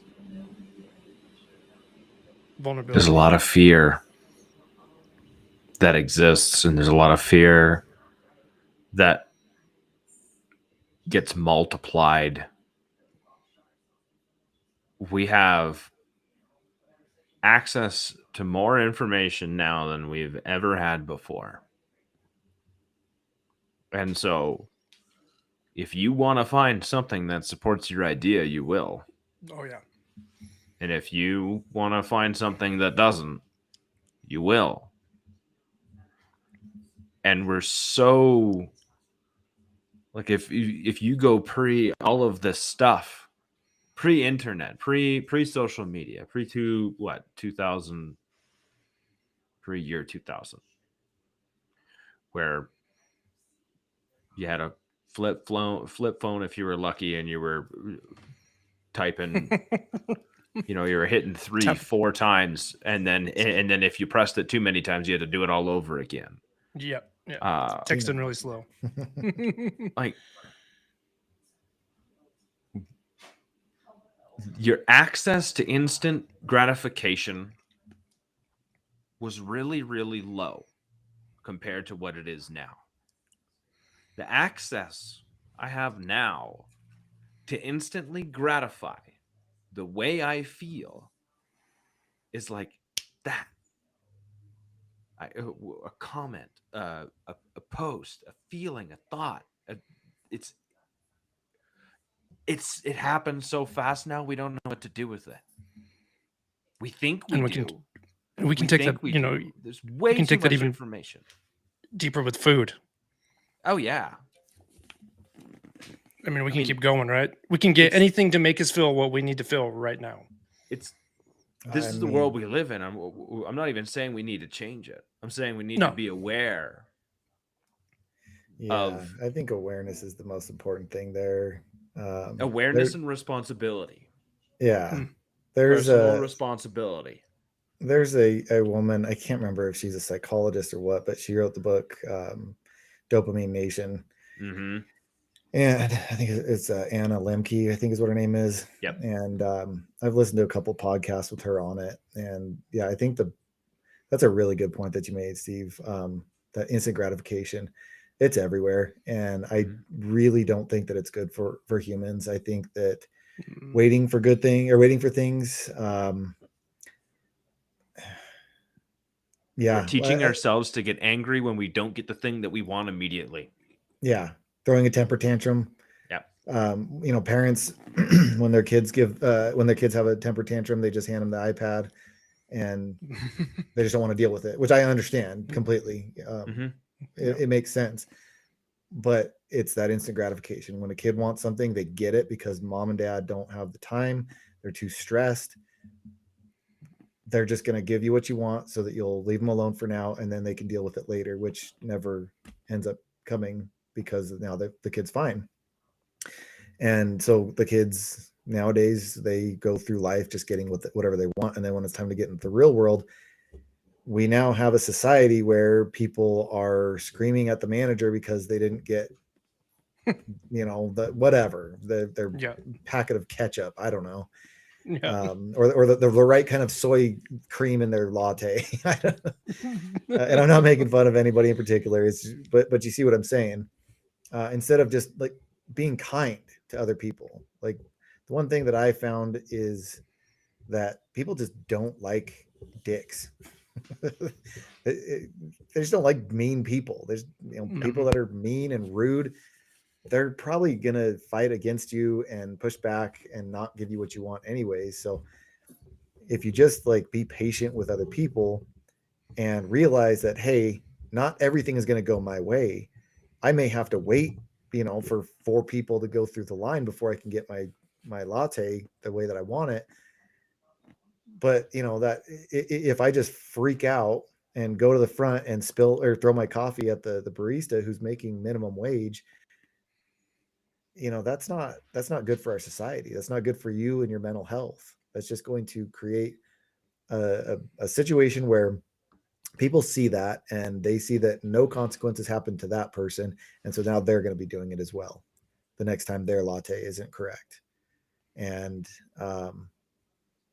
Vulnerability. There's a lot of fear that exists, and there's a lot of fear that gets multiplied. We have access to more information now than we've ever had before. And so if you want to find something that supports your idea, you will. Oh, yeah. And if you want to find something that doesn't, you will. And we're so, like, if you go pre all of this stuff, pre-internet, pre-social media, pre-year 2000, where you had a flip phone if you were lucky, and you were typing, you were hitting 3-4 times, and then if you pressed it too many times, you had to do it all over again. Yep. Yeah. Texting really slow. Like, your access to instant gratification was really, really low compared to what it is now. The access I have now to instantly gratify the way I feel is like that. A comment, a post, a feeling, a thought. It happens so fast now, we don't know what to do with it. We think we do. We can take that, there's way too take that much even information. Deeper with food. Oh, yeah. I mean, we can keep going, right? We can get anything to make us feel what we need to feel right now. This is the world we live in. I'm not even saying we need to change it. I'm saying we need to be aware. Yeah, I think awareness is the most important thing there. Awareness and responsibility. Yeah. There's personal responsibility. There's a woman, I can't remember if she's a psychologist or what, but she wrote the book Dopamine Nation. Mm-hmm. And I think it's Anna Lemke, I think is what her name is. Yep. And I've listened to a couple podcasts with her on it. And yeah, I think that's a really good point that you made, Steve. That instant gratification, it's everywhere. And I really don't think that it's good for humans. I think that waiting for things. We're teaching ourselves to get angry when we don't get the thing that we want immediately. Yeah. Throwing a temper tantrum. Yeah. Parents, when their kids have a temper tantrum, they just hand them the iPad and they just don't want to deal with it, which I understand completely. It makes sense, but it's that instant gratification. When a kid wants something, they get it because mom and dad don't have the time. They're too stressed. They're just going to give you what you want so that you'll leave them alone for now. And then they can deal with it later, which never ends up coming because now the kid's fine. And so the kids nowadays, they go through life just getting whatever they want. And then when it's time to get into the real world, we now have a society where people are screaming at the manager because they didn't get, their Yeah. packet of ketchup. I don't know. Yeah. Or the right kind of soy cream in their latte. And I'm not making fun of anybody in particular. But you see what I'm saying? Instead of just like being kind to other people, like the one thing that I found is that people just don't like dicks. They just don't like mean people. There's people that are mean and rude. They're probably gonna fight against you and push back and not give you what you want anyways. So if you just like be patient with other people and realize that, hey, not everything is going to go my way. I may have to wait, for 4 people to go through the line before I can get my latte the way that I want it. But that if I just freak out and go to the front and spill or throw my coffee at the barista who's making minimum wage, that's not good for our society. That's not good for you and your mental health. That's just going to create a situation where people see that and they see that no consequences happen to that person. And so now they're going to be doing it as well the next time their latte isn't correct. And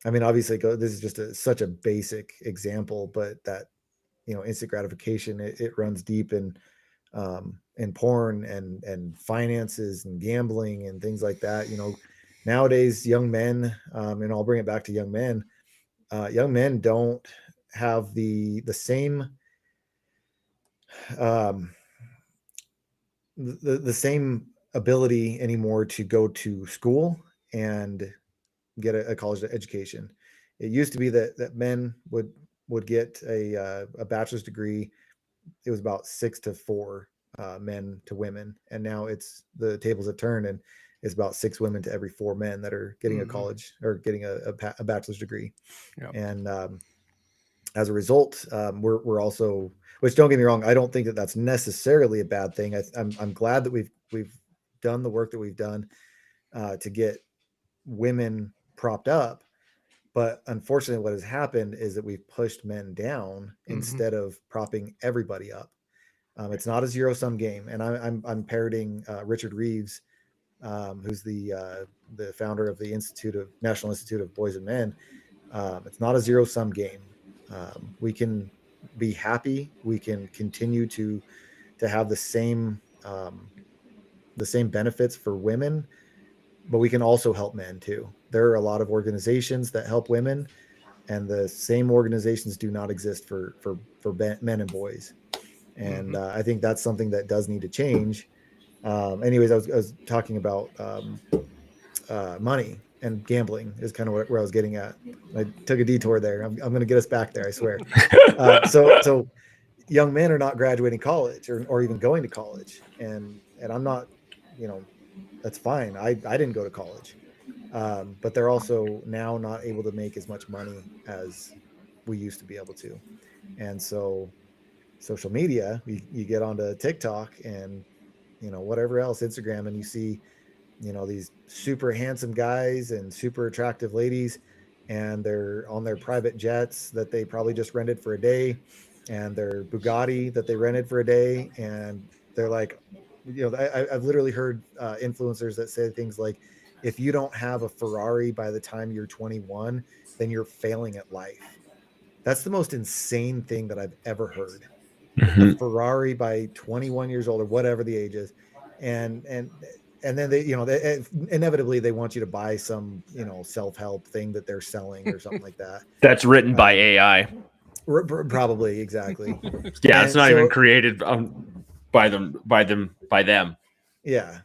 obviously this is just such a basic example, but that, instant gratification, it runs deep in porn and finances and gambling and things like that. Nowadays, young men, and I'll bring it back to young men. Young men don't have the same the same ability anymore to go to school and get a college education. It used to be that men would get a bachelor's degree. It was about 6 to 4 men to women, and now the tables have turned, and it's about 6 women to every 4 men that are getting a college or getting a bachelor's degree. Yep. And as a result, we're also, which don't get me wrong, I don't think that that's necessarily a bad thing. I'm glad that we've done the work that we've done to get women propped up. But unfortunately, what has happened is that we've pushed men down instead of propping everybody up. It's not a zero-sum game, and I'm parroting Richard Reeves, who's the founder of the National Institute of Boys and Men. It's not a zero-sum game. We can be happy. We can continue to have the same benefits for women, but we can also help men too. There are a lot of organizations that help women, and the same organizations do not exist for men and boys. And I think that's something that does need to change. Anyways, I was talking about money and gambling is kind of where I was getting at. I took a detour there. I'm going to get us back there, I swear. So young men are not graduating college or even going to college, and I'm not, that's fine. I didn't go to college, but they're also now not able to make as much money as we used to be able to. And so social media, you get onto TikTok and whatever else, Instagram, and you see these super handsome guys and super attractive ladies, and they're on their private jets that they probably just rented for a day, and their Bugatti that they rented for a day, and they're like, I've literally heard influencers that say things like, if you don't have a Ferrari by the time you're 21, then you're failing at life. That's the most insane thing that I've ever heard. A Ferrari by 21 years old or whatever the age is, and then they inevitably they want you to buy some self-help thing that they're selling or something like that. That's written by AI. Probably, exactly. Yeah, it's not even created by them. Yeah.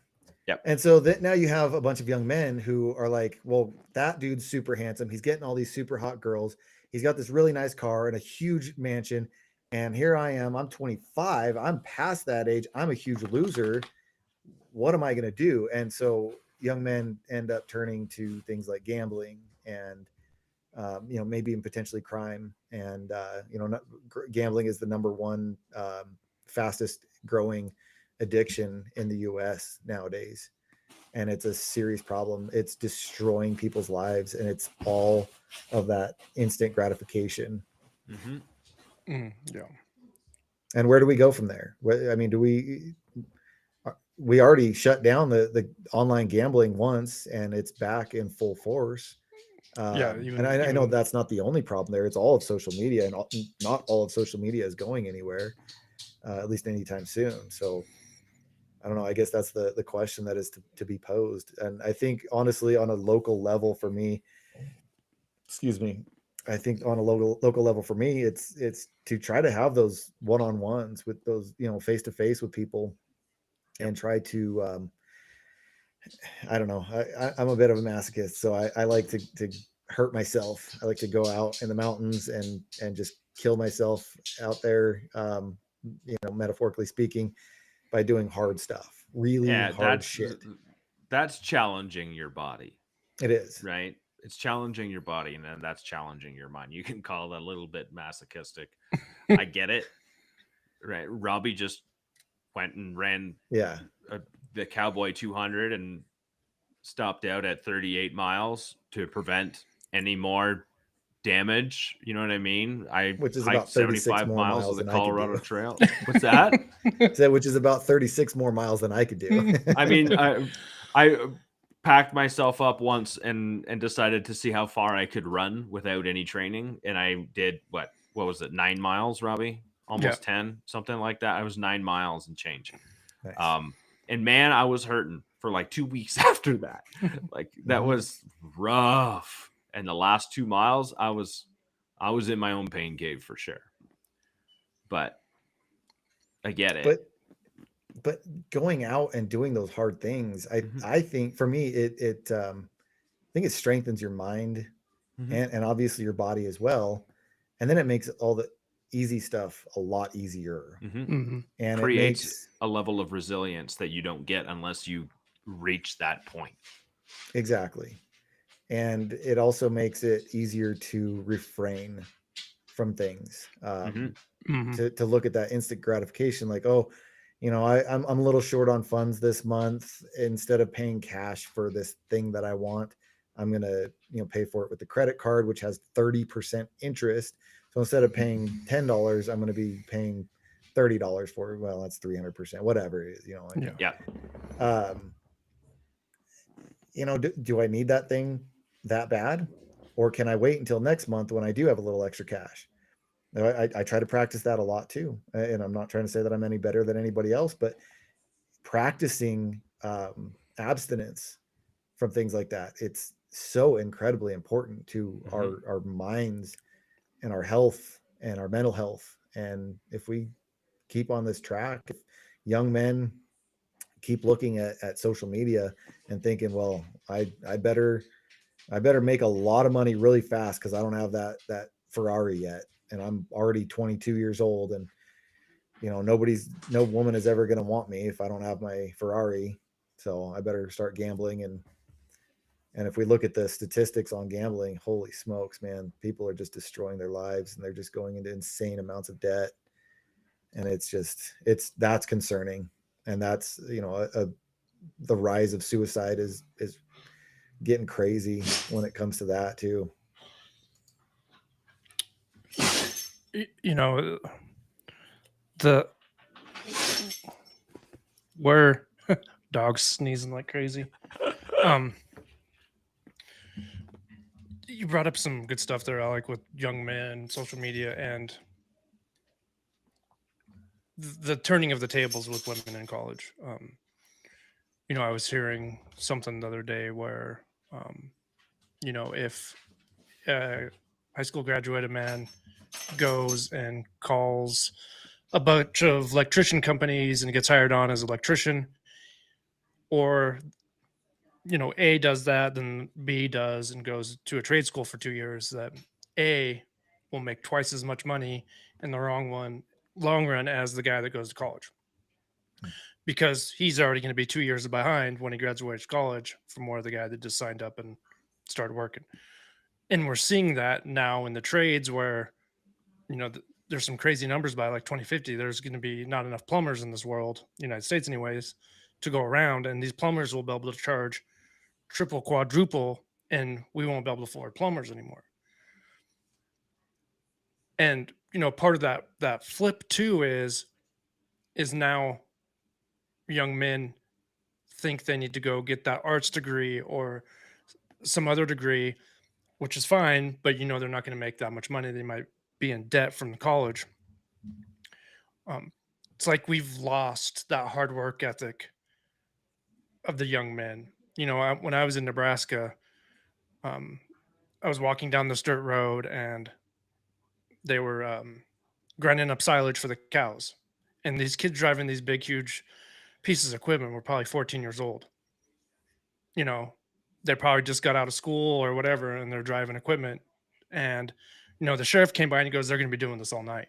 Yep. And so now you have a bunch of young men who are like, well, that dude's super handsome. He's getting all these super hot girls. He's got this really nice car and a huge mansion. And here I am, I'm 25. I'm past that age. I'm a huge loser. What am I going to do? And so young men end up turning to things like gambling and, maybe even potentially crime. And, gambling is the number one fastest growing addiction in the US nowadays. And it's a serious problem. It's destroying people's lives, and it's all of that instant gratification. Yeah. And where do we go from there? I mean, we already shut down the online gambling once, and it's back in full force. Yeah, And I know even that's not the only problem there. It's all of social media, and not all of social media is going anywhere, at least anytime soon. So I don't know. I guess that's the question that is to be posed. And I think honestly, on a local level for me, excuse me, I think on a local level for me, it's to try to have those one-on-ones with those, face to face with people, and try to I don't know. I'm a bit of a masochist, so I like to hurt myself. I like to go out in the mountains and just kill myself out there, metaphorically speaking, by doing hard stuff, really Yeah, hard shit. that's challenging your body, It is. right? It's challenging your body, and then that's challenging your mind. You can call it a little bit masochistic. I get it, right? Robbie just went and ran Yeah. the Cowboy 200 and stopped out at 38 miles to prevent any more damage. You know what I mean? I Which is hiked about 36 75 more miles of miles the than I could Colorado do. Trail. What's that? So, which is about 36 more miles than I could do. I mean, I packed myself up once and decided to see how far I could run without any training, and I did what was it, 9 miles, Robbie? Almost 10, something like that. I was 9 miles and change. Nice. And man, I was hurting for like 2 weeks after that. Like that was rough. And the last 2 miles, I was in my own pain cave for sure. But I get it. But going out and doing those hard things, Mhm. I think for me, I think it strengthens your mind, Mhm. and obviously your body as well. And then it makes all the easy stuff a lot easier. Mhm. And it Creates makes, a level of resilience that you don't get unless you reach that point. exactly. And it also makes it easier to refrain from things. Mhm. To look at that instant gratification, like, oh, I'm a little short on funds this month. Instead of paying cash for this thing that I want, I'm gonna pay for it with the credit card, which has 30% interest. So instead of paying $10, I'm gonna be paying $30 for it. Well, that's 300%, whatever it is. Yeah. Um, do I need that thing that bad, or can I wait until next month when I do have a little extra cash? I try to practice that a lot too, and I'm not trying to say that I'm any better than anybody else, but practicing abstinence from things like that, it's so incredibly important to our minds and our health and our mental health. And if we keep on this track, if young men keep looking at social media and thinking, well, I better make a lot of money really fast because I don't have that Ferrari yet, and I'm already 22 years old, and no woman is ever going to want me if I don't have my Ferrari. So I better start gambling. And if we look at the statistics on gambling, holy smokes, man, people are just destroying their lives, and they're just going into insane amounts of debt. And that's concerning. And that's, the rise of suicide is getting crazy when it comes to that too. The where dogs sneezing like crazy. You brought up some good stuff there, Alec, with young men, social media, and the turning of the tables with women in college. I was hearing something the other day where, if a high school graduated man goes and calls a bunch of electrician companies and gets hired on as an electrician, or A does that, then B does and goes to a trade school for 2 years, that A will make twice as much money in the long run as the guy that goes to college, because he's already going to be 2 years behind when he graduates college from more the guy that just signed up and started working. And we're seeing that now in the trades where, there's some crazy numbers by like 2050. There's going to be not enough plumbers in this world, United States anyways, to go around. And these plumbers will be able to charge triple, quadruple, and we won't be able to afford plumbers anymore. And part of that flip too is now young men think they need to go get that arts degree or some other degree, which is fine, but they're not going to make that much money. They might be in debt from college. Um, it's like we've lost that hard work ethic of the young men. When I was in Nebraska, um, I was walking down this dirt road and they were grinding up silage for the cows. And these kids driving these big, huge pieces of equipment were probably 14 years old. They probably just got out of school or whatever, and they're driving equipment. And, the sheriff came by and he goes, they're going to be doing this all night.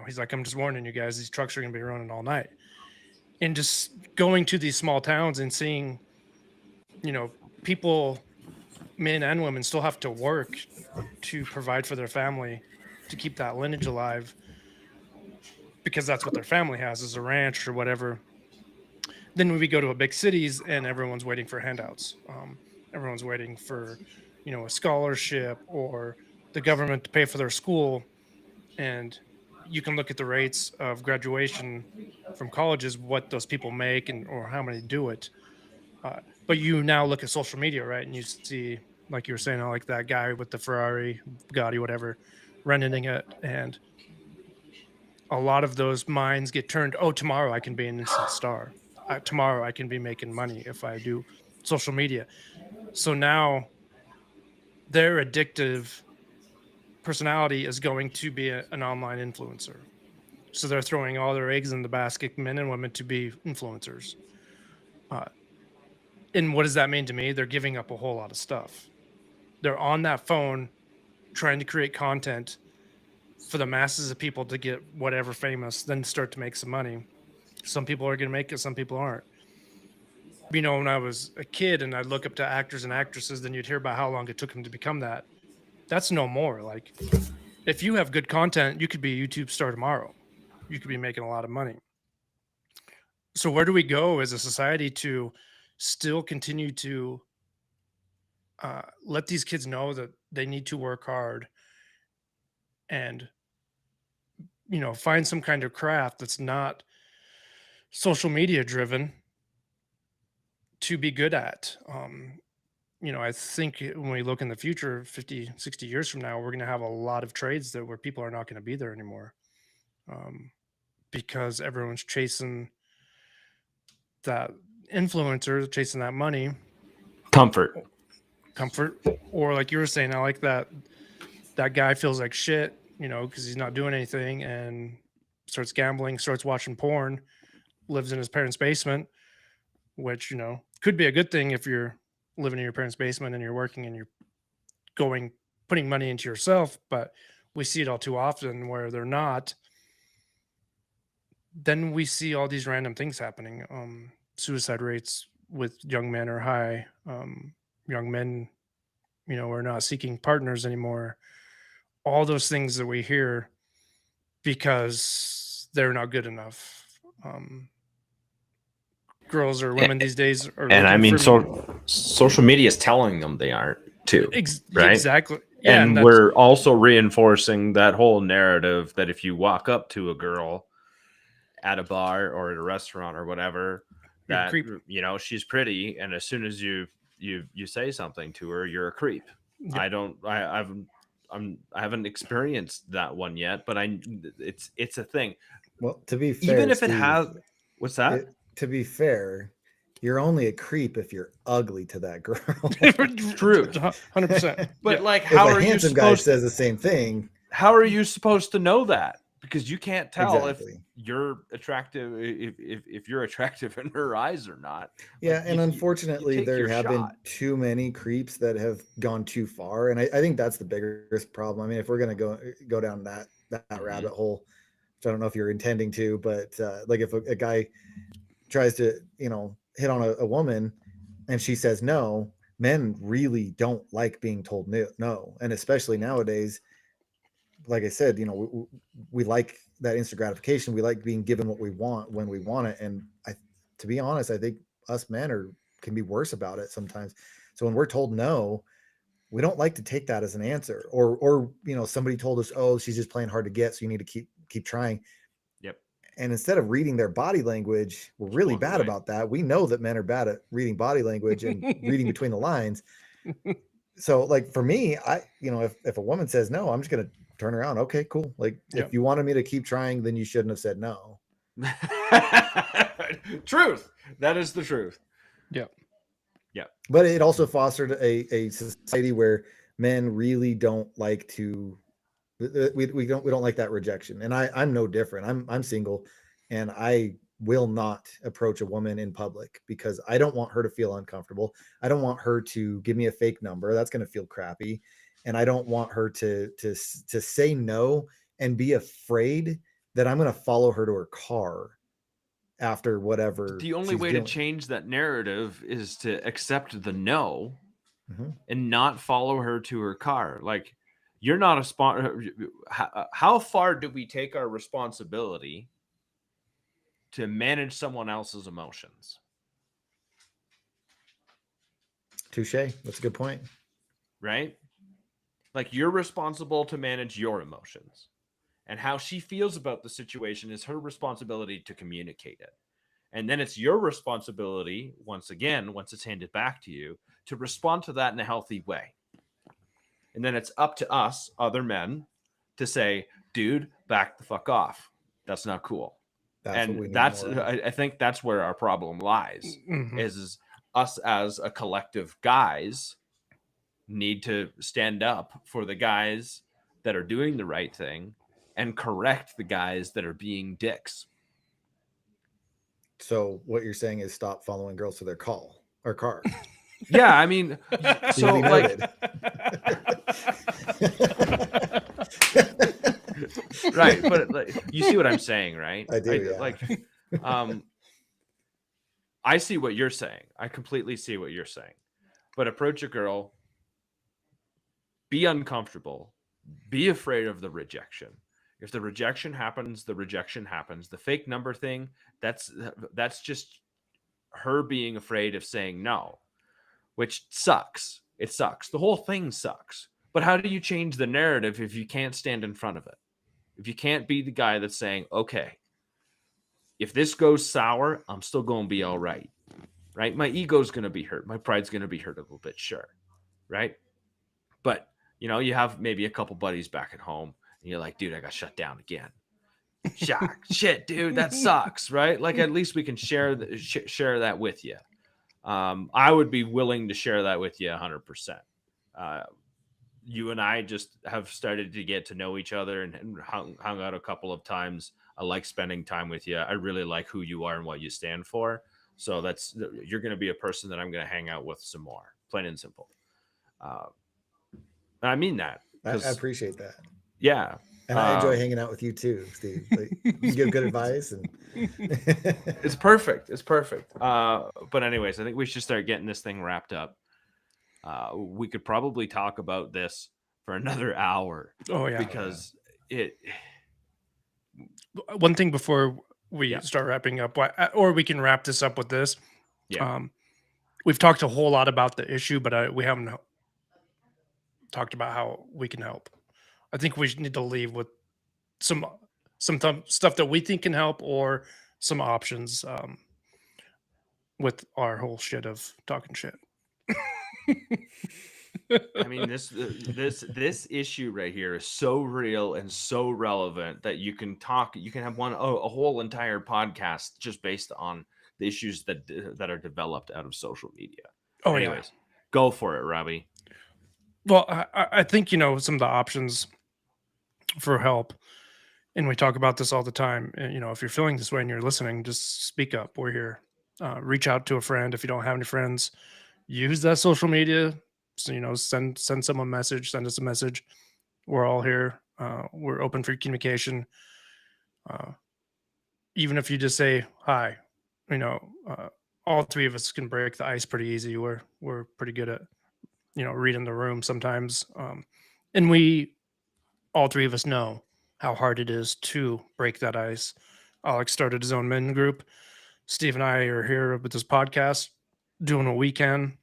He's like, I'm just warning you guys, these trucks are going to be running all night. And just going to these small towns and seeing, people, men and women, still have to work to provide for their family, to keep that lineage alive, because that's what their family has, is a ranch or whatever. Then we go to a big cities and everyone's waiting for handouts. Everyone's waiting for, a scholarship or the government to pay for their school. And you can look at the rates of graduation from colleges, what those people make or how many do it. But you now look at social media, right? And you see, like you were saying, like that guy with the Ferrari, Bugatti, whatever, renting it. And a lot of those minds get turned, oh, tomorrow I can be an instant star. Tomorrow I can be making money if I do social media. So now their addictive personality is going to be an online influencer. So they're throwing all their eggs in the basket, men and women, to be influencers. And what does that mean to me? They're giving up a whole lot of stuff. They're on that phone trying to create content for the masses of people to get whatever famous, then start to make some money. Some people are going to make it, some people aren't. When I was a kid and I'd look up to actors and actresses, then you'd hear about how long it took them to become that. That's no more. Like, if you have good content, you could be a YouTube star tomorrow. You could be making a lot of money. So where do we go as a society to still continue to let these kids know that they need to work hard and, find some kind of craft that's not social media driven to be good at? I think when we look in the future, 50, 60 years from now, we're going to have a lot of trades where people are not going to be there anymore, because everyone's chasing that influencer, chasing that money, Comfort, or like you were saying, I like that guy feels like shit, because he's not doing anything and starts gambling, starts watching porn, lives in his parents' basement, which, could be a good thing if you're living in your parents' basement and you're working and you're putting money into yourself. But we see it all too often where they're not. Then we see all these random things happening. Suicide rates with young men are high. Young men, are not seeking partners anymore. All those things that we hear because they're not good enough. Girls or women these days are And I looking mean, for social media is telling them they aren't too. right? Exactly. Yeah, and that's- we're also reinforcing that whole narrative that if you walk up to a girl at a bar or at a restaurant or whatever, You're a that creep. she's pretty, and as soon as you say something to her, you're a creep. Yep. I haven't experienced that one yet, but it's a thing. Well, to be fair, Even if it Steve, has, what's that? to be fair, you're only a creep if you're ugly to that girl. True. 100%. But Yeah. like, If how a are you handsome guy supposed? says the same thing, How are you supposed to know that? Because you can't tell if Exactly. you're attractive, if you're attractive in her eyes or not. yeah, Like, and you unfortunately, take there your have been shot. too many creeps that have gone too far, and I think that's the biggest problem. I mean, if we're gonna go down that rabbit hole, which I don't know if you're intending to, but like if a guy tries to hit on a woman and she says no, men really don't like being told no, and especially nowadays, like I said, we like that instant gratification. We like being given what we want when we want it. And to be honest, I think us men can be worse about it sometimes. So when we're told no, we don't like to take that as an answer. Or somebody told us, oh, she's just playing hard to get, so you need to keep trying. Yep. And instead of reading their body language, we're really walk bad away. about that. We know that men are bad at reading body language and reading between the lines. So like for me, if a woman says no, I'm just going to turn around. Okay, cool. Like Yep. if you wanted me to keep trying, then you shouldn't have said no. Truth. That is the truth. But it also fostered a society where men really don't like to, we don't like that rejection. And I'm no different. I'm single, and I will not approach a woman in public because I don't want her to feel uncomfortable. I don't want her to give me a fake number. That's going to feel crappy. And I don't want her to say no and be afraid that I'm going to follow her to her car after whatever. The only she's way doing. to change that narrative is to accept the no Mhm. and not follow her to her car. Like, you're not a how far do we take our responsibility to manage someone else's emotions? Touche. That's a good point. Right? Like, you're responsible to manage your emotions, and how she feels about the situation is her responsibility to communicate it. And then it's your responsibility, once again, once it's handed back to you, to respond to that in a healthy way. And then it's up to us, other men, to say, dude, back the fuck off. That's not cool. That's what we And need that's, more of. I think that's where our problem lies, Mhm. is us as a collective guys need to stand up for the guys that are doing the right thing and correct the guys that are being dicks. So what you're saying is stop following girls to their car. Yeah, I mean, so Duly like, noted. right, but like, you see what I'm saying, right? I do, yeah. Like, I see what you're saying. I completely see what you're saying. But approach a girl, be uncomfortable, be afraid of the rejection. If the rejection happens, the rejection happens. The fake number thing, that's just her being afraid of saying no, which sucks. It sucks. The whole thing sucks. But how do you change the narrative if you can't stand in front of it? If you can't be the guy that's saying, okay, if this goes sour, I'm still going to be all right. Right? My ego's going to be hurt. My pride's going to be hurt a little bit, sure. Right? But, you have maybe a couple buddies back at home, and you're like, dude, I got shut down again. Shock. Shit, dude, that sucks, right? Like, at least we can share that with you. I would be willing to share that with you 100%. You and I just have started to get to know each other and hung out a couple of times. I like spending time with you. I really like who you are and what you stand for. So you're going to be a person that I'm going to hang out with some more, plain and simple. And I mean that. I appreciate that. Yeah. And I enjoy hanging out with you too, Steve. Like, you give good advice, and it's perfect. It's perfect. But anyways, I think we should start getting this thing wrapped up. We could probably talk about this for another hour. Oh yeah. Because one thing before we Yeah. start wrapping up, or we can wrap this up with this. Yeah. We've talked a whole lot about the issue, but we haven't talked about how we can help. I think we need to leave with some stuff that we think can help, or some options with our whole shit of talking shit. I mean, this issue right here is so real and so relevant that you can have a whole entire podcast just based on the issues that are developed out of social media. Oh, anyways, go for it, Robbie. Well, I think, some of the options for help, and we talk about this all the time. And, if you're feeling this way and you're listening, just speak up. We're here. Reach out to a friend. If you don't have any friends, use that social media. So, send someone a message, send us a message. We're all here. We're open for communication. Even if you just say hi, all three of us can break the ice pretty easy. We're pretty good at, reading the room sometimes. And all three of us know how hard it is to break that ice. Alex started his own men group. Steve and I are here with this podcast doing what we can,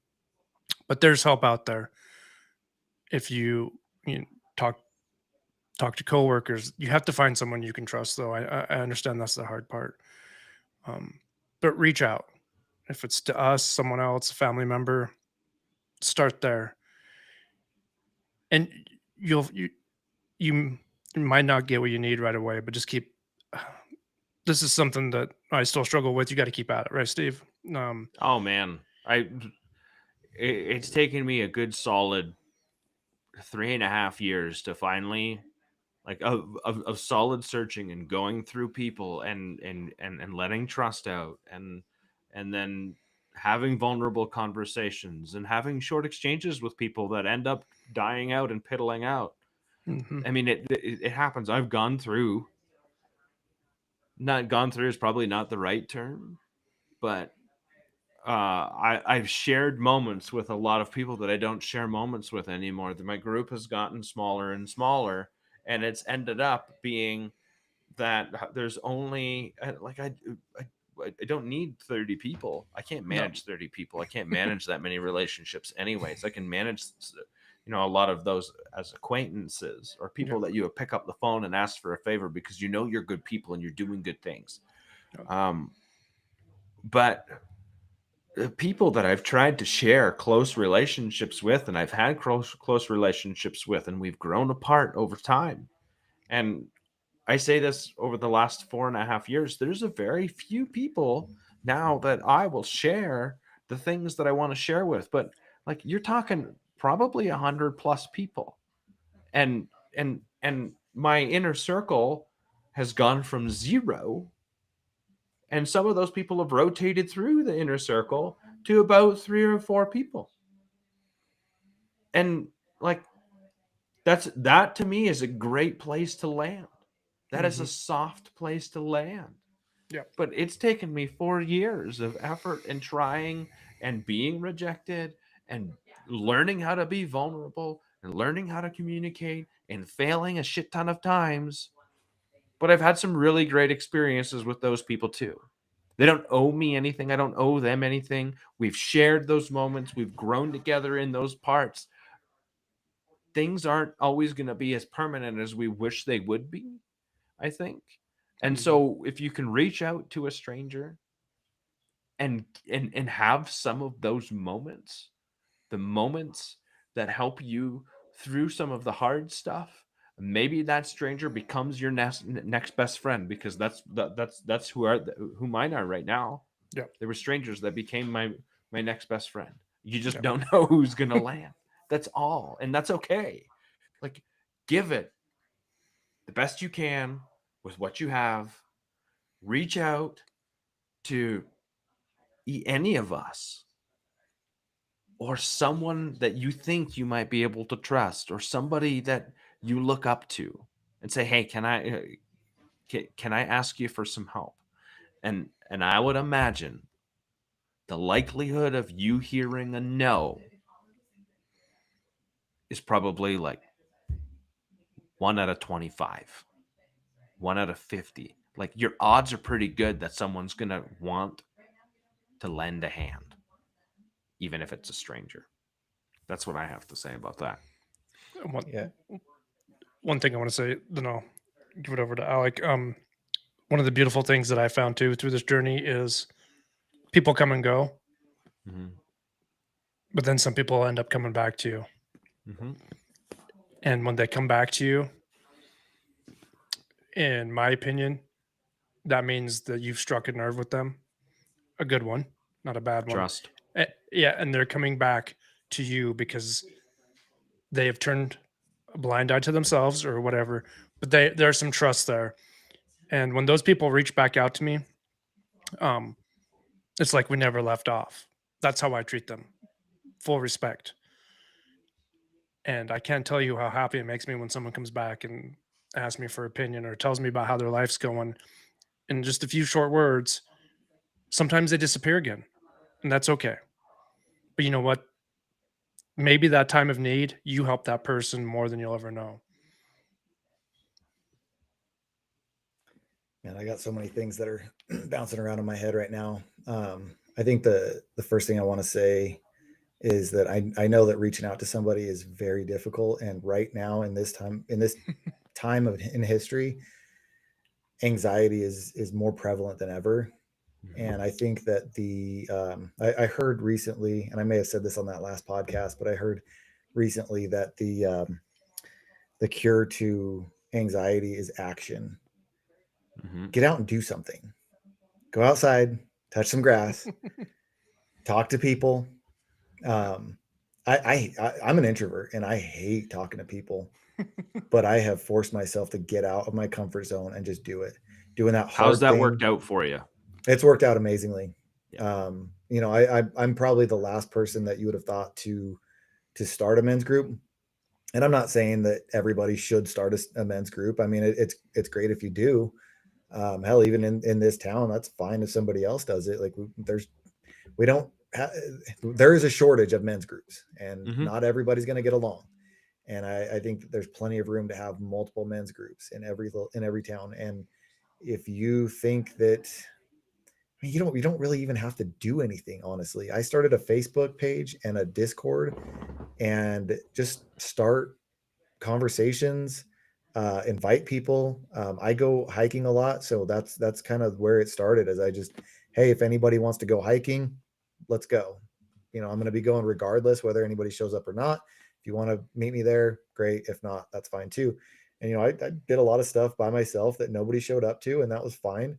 but there's help out there. if you know, talk to coworkers, you have to find someone you can trust. Though I understand that's the hard part. But reach out. If it's to us, someone else, a family member, start there, and you might not get what you need right away, but just keep. This is something that I still struggle with. You got to keep at it, right, Steve? Oh man, it's taken me a good solid 3.5 years to finally, like, of solid searching and going through people and letting trust out, and then having vulnerable conversations and having short exchanges with people that end up dying out and piddling out. Mhm. I mean, it happens. I've gone through. Not gone through is probably not the right term, but I've shared moments with a lot of people that I don't share moments with anymore. My group has gotten smaller and smaller, and it's ended up being that there's only like I don't need 30 people. I can't No. manage 30 people. I can't manage that many relationships anyways. I can manage a lot of those as acquaintances or people that you would pick up the phone and ask for a favor because you know you're good people and you're doing good things. But the people that I've tried to share close relationships with and I've had close relationships with, and we've grown apart over time. And I say this over the last 4.5 years, there's a very few people now that I will share the things that I want to share with. But like you're talking probably 100 plus people. And my inner circle has gone from 0, and some of those people have rotated through the inner circle to about 3 or 4 people. And like that to me is a great place to land. That is a soft place to land. Yeah. But it's taken me 4 years of effort and trying and being rejected and learning how to be vulnerable and learning how to communicate and failing a shit ton of times. But I've had some really great experiences with those people too. They don't owe me anything. I don't owe them anything. We've shared those moments. We've grown together in those parts. Things aren't always going to be as permanent as we wish they would be, I think. And so if you can reach out to a stranger and have some of those moments, the moments that help you through some of the hard stuff, maybe that stranger becomes your next best friend, because that's who mine are right now. Yeah. There were strangers that became my next best friend. You just Yeah. don't know who's gonna land. That's all, and that's okay. Like, give it the best you can with what you have. Reach out to any of us or someone that you think you might be able to trust, or somebody that you look up to, and say, hey, can I ask you for some help? And I would imagine the likelihood of you hearing a no is probably like 1 out of 25, 1 out of 50. Like, your odds are pretty good that someone's gonna want to lend a hand, even if it's a stranger. That's what I have to say about that. Yeah. One thing I want to say, then I'll give it over to Alec. One of the beautiful things that I found too through this journey is people come and go, Mm-hmm. but then some people end up coming back to you. Mm-hmm. And when they come back to you, in my opinion, that means that you've struck a nerve with them, a good one, not a bad one. Trust. Yeah, and they're coming back to you because they have turned a blind eye to themselves or whatever, but there's some trust there. And when those people reach back out to me, um, it's like we never left off. That's how I treat them. Full respect. And I can't tell you how happy it makes me when someone comes back and asks me for opinion or tells me about how their life's going in just a few short words. Sometimes they disappear again, and that's okay. But you know what? Maybe that time of need, you help that person more than you'll ever know. Man, I got so many things that are bouncing around in my head right now. I think the first thing I want to say is that I know that reaching out to somebody is very difficult. And right now in this time in history, anxiety is more prevalent than ever. And I think that I heard recently, and I may have said this on that last podcast, but I heard recently that the cure to anxiety is action. Get out and do something. Go outside, touch some grass, talk to people. I'm an introvert and I hate talking to people, but I have forced myself to get out of my comfort zone and just do it. Doing that hard How's that thing, worked out for you? It's worked out amazingly. Yeah. I'm probably the last person that you would have thought to start a men's group. And I'm not saying that everybody should start a men's group. I mean, it's great if you do. Hell, even in this town, that's fine if somebody else does it. Like there is a shortage of men's groups, and not everybody's going to get along. And I think that there's plenty of room to have multiple men's groups in every town. And if you think that, I mean, you don't really even have to do anything, honestly. I started a Facebook page and a Discord, and just start conversations, invite people. I go hiking a lot, so that's kind of where it started. As I just, hey, if anybody wants to go hiking, let's go. I'm going to be going regardless whether anybody shows up or not. If you want to meet me there, great. If not, that's fine too. And I did a lot of stuff by myself that nobody showed up to, and that was fine.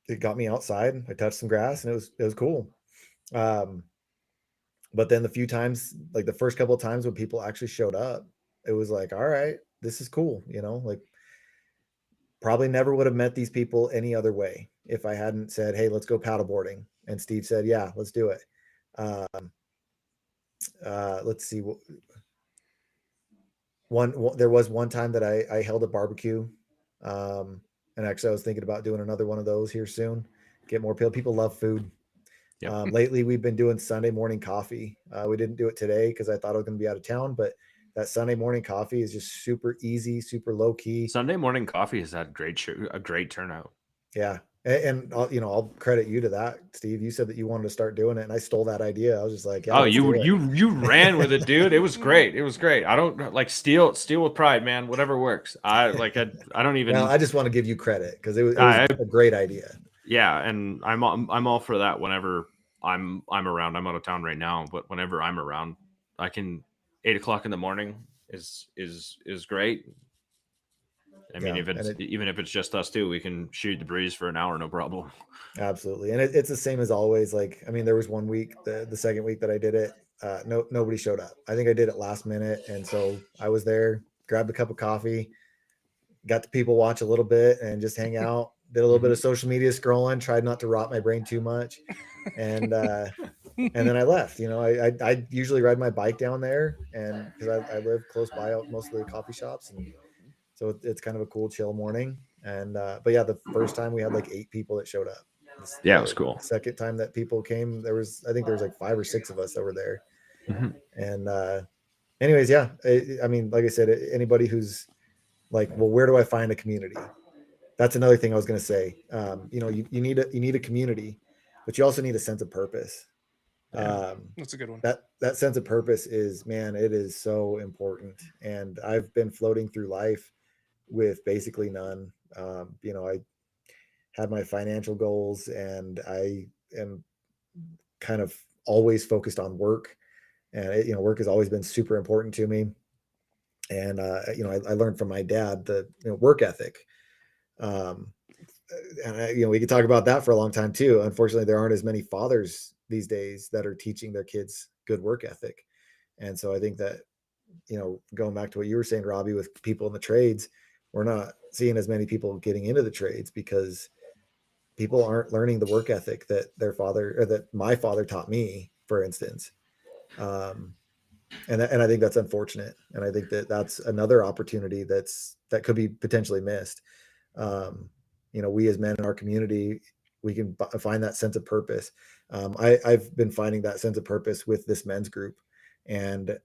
It got me outside. I touched some grass, and it was cool. But then the few times, like the first couple of times when people actually showed up, it was like, all right, this is cool. Like probably never would have met these people any other way if I hadn't said, hey, let's go paddleboarding. And Steve said, yeah, let's do it. Let's see. There was one time that I held a barbecue. And actually I was thinking about doing another one of those here soon. Get more people. People love food. Yep. Lately we've been doing Sunday morning coffee. We didn't do it today because I thought I was going to be out of town, but that Sunday morning coffee is just super easy, super low key. Sunday morning coffee has had a great turnout. Yeah. And I'll credit you to that, Steve. You said that you wanted to start doing it, and I stole that idea. I was just like, yeah, you ran with it, dude. It was great. It was great. I don't like steal with pride, man. Whatever works. I don't even. Well, I just want to give you credit because it was a great idea. Yeah, and I'm all for that. Whenever I'm around, I'm out of town right now, but whenever I'm around, I can 8 o'clock in the morning is great. I mean, even if it's just us two, we can shoot the breeze for an hour, no problem. Absolutely. And it's the same as always. Like, I mean, there was one week, the second week that I did it, nobody showed up. I think I did it last minute. And so I was there, grabbed a cup of coffee, got to people watch a little bit and just hang out, did a little bit of social media scrolling, tried not to rot my brain too much. And then I left. I usually ride my bike down there, and because I live close by most of the coffee shops, and so it's kind of a cool chill morning. And but yeah, the first time we had like 8 people that showed up. Yeah, it was cool. Second time that people came, I think there was like 5 or 6 of us that were there. And anyways, yeah, I mean, like I said, anybody who's like, well, where do I find a community? That's another thing I was going to say. You need a community, but you also need a sense of purpose. That's a good one. That sense of purpose is, man, it is so important. And I've been floating through life with basically none. I had my financial goals, and I am kind of always focused on work, and work has always been super important to me. And I learned from my dad the work ethic. And we could talk about that for a long time too. Unfortunately, there aren't as many fathers these days that are teaching their kids good work ethic. And so I think that, going back to what you were saying, Robbie, with people in the trades, we're not seeing as many people getting into the trades because people aren't learning the work ethic that their father, or that my father taught me, for instance. And I think that's unfortunate. And I think that that's another opportunity that could be potentially missed. We as men in our community, we can find that sense of purpose. I've been finding that sense of purpose with this men's group, and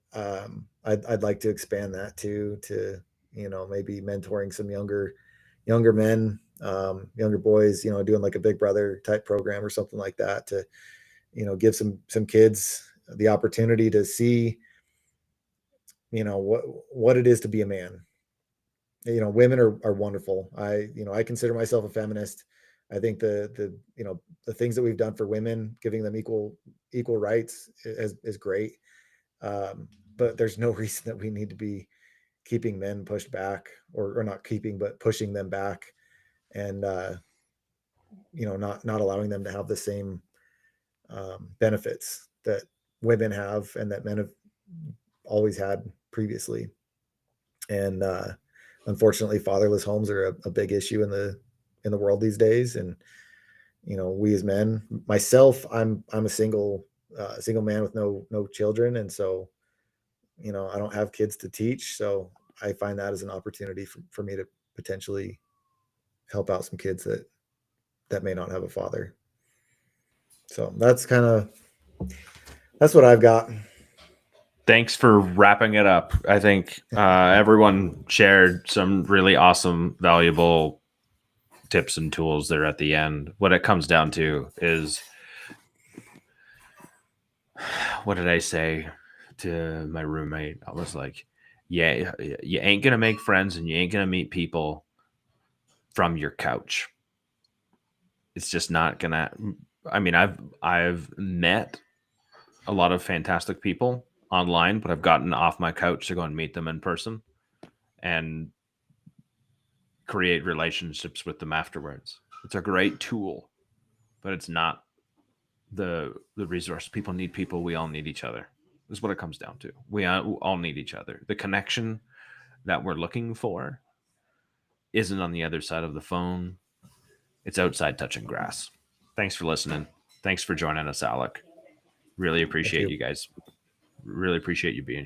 I'd like to expand that to maybe mentoring some younger men, younger boys, doing like a Big Brother type program or something like that to, give some kids the opportunity to see, what it is to be a man. Women are wonderful. I consider myself a feminist. I think the things that we've done for women, giving them equal rights is great. But there's no reason that we need to be keeping men pushed back, or not keeping, but pushing them back, and not allowing them to have the same benefits that women have and that men have always had previously. And unfortunately, fatherless homes are a big issue in the world these days. And we as men, myself, I'm a single man with no children, and so I don't have kids to teach, so I find that as an opportunity for me to potentially help out some kids that may not have a father. So that's what I've got. Thanks for wrapping it up. I think everyone shared some really awesome, valuable tips and tools there at the end. What it comes down to is, what did I say to my roommate? I was like, yeah, you ain't going to make friends and you ain't going to meet people from your couch. It's just not going to. I mean, I've met a lot of fantastic people online, but I've gotten off my couch to go and meet them in person and create relationships with them afterwards. It's a great tool, but it's not the resource. People need people. We all need each other. This is what it comes down to. We all need each other. The connection that we're looking for isn't on the other side of the phone. It's outside touching grass. Thanks for listening. Thanks for joining us, Alec. Really appreciate you guys. Really appreciate you being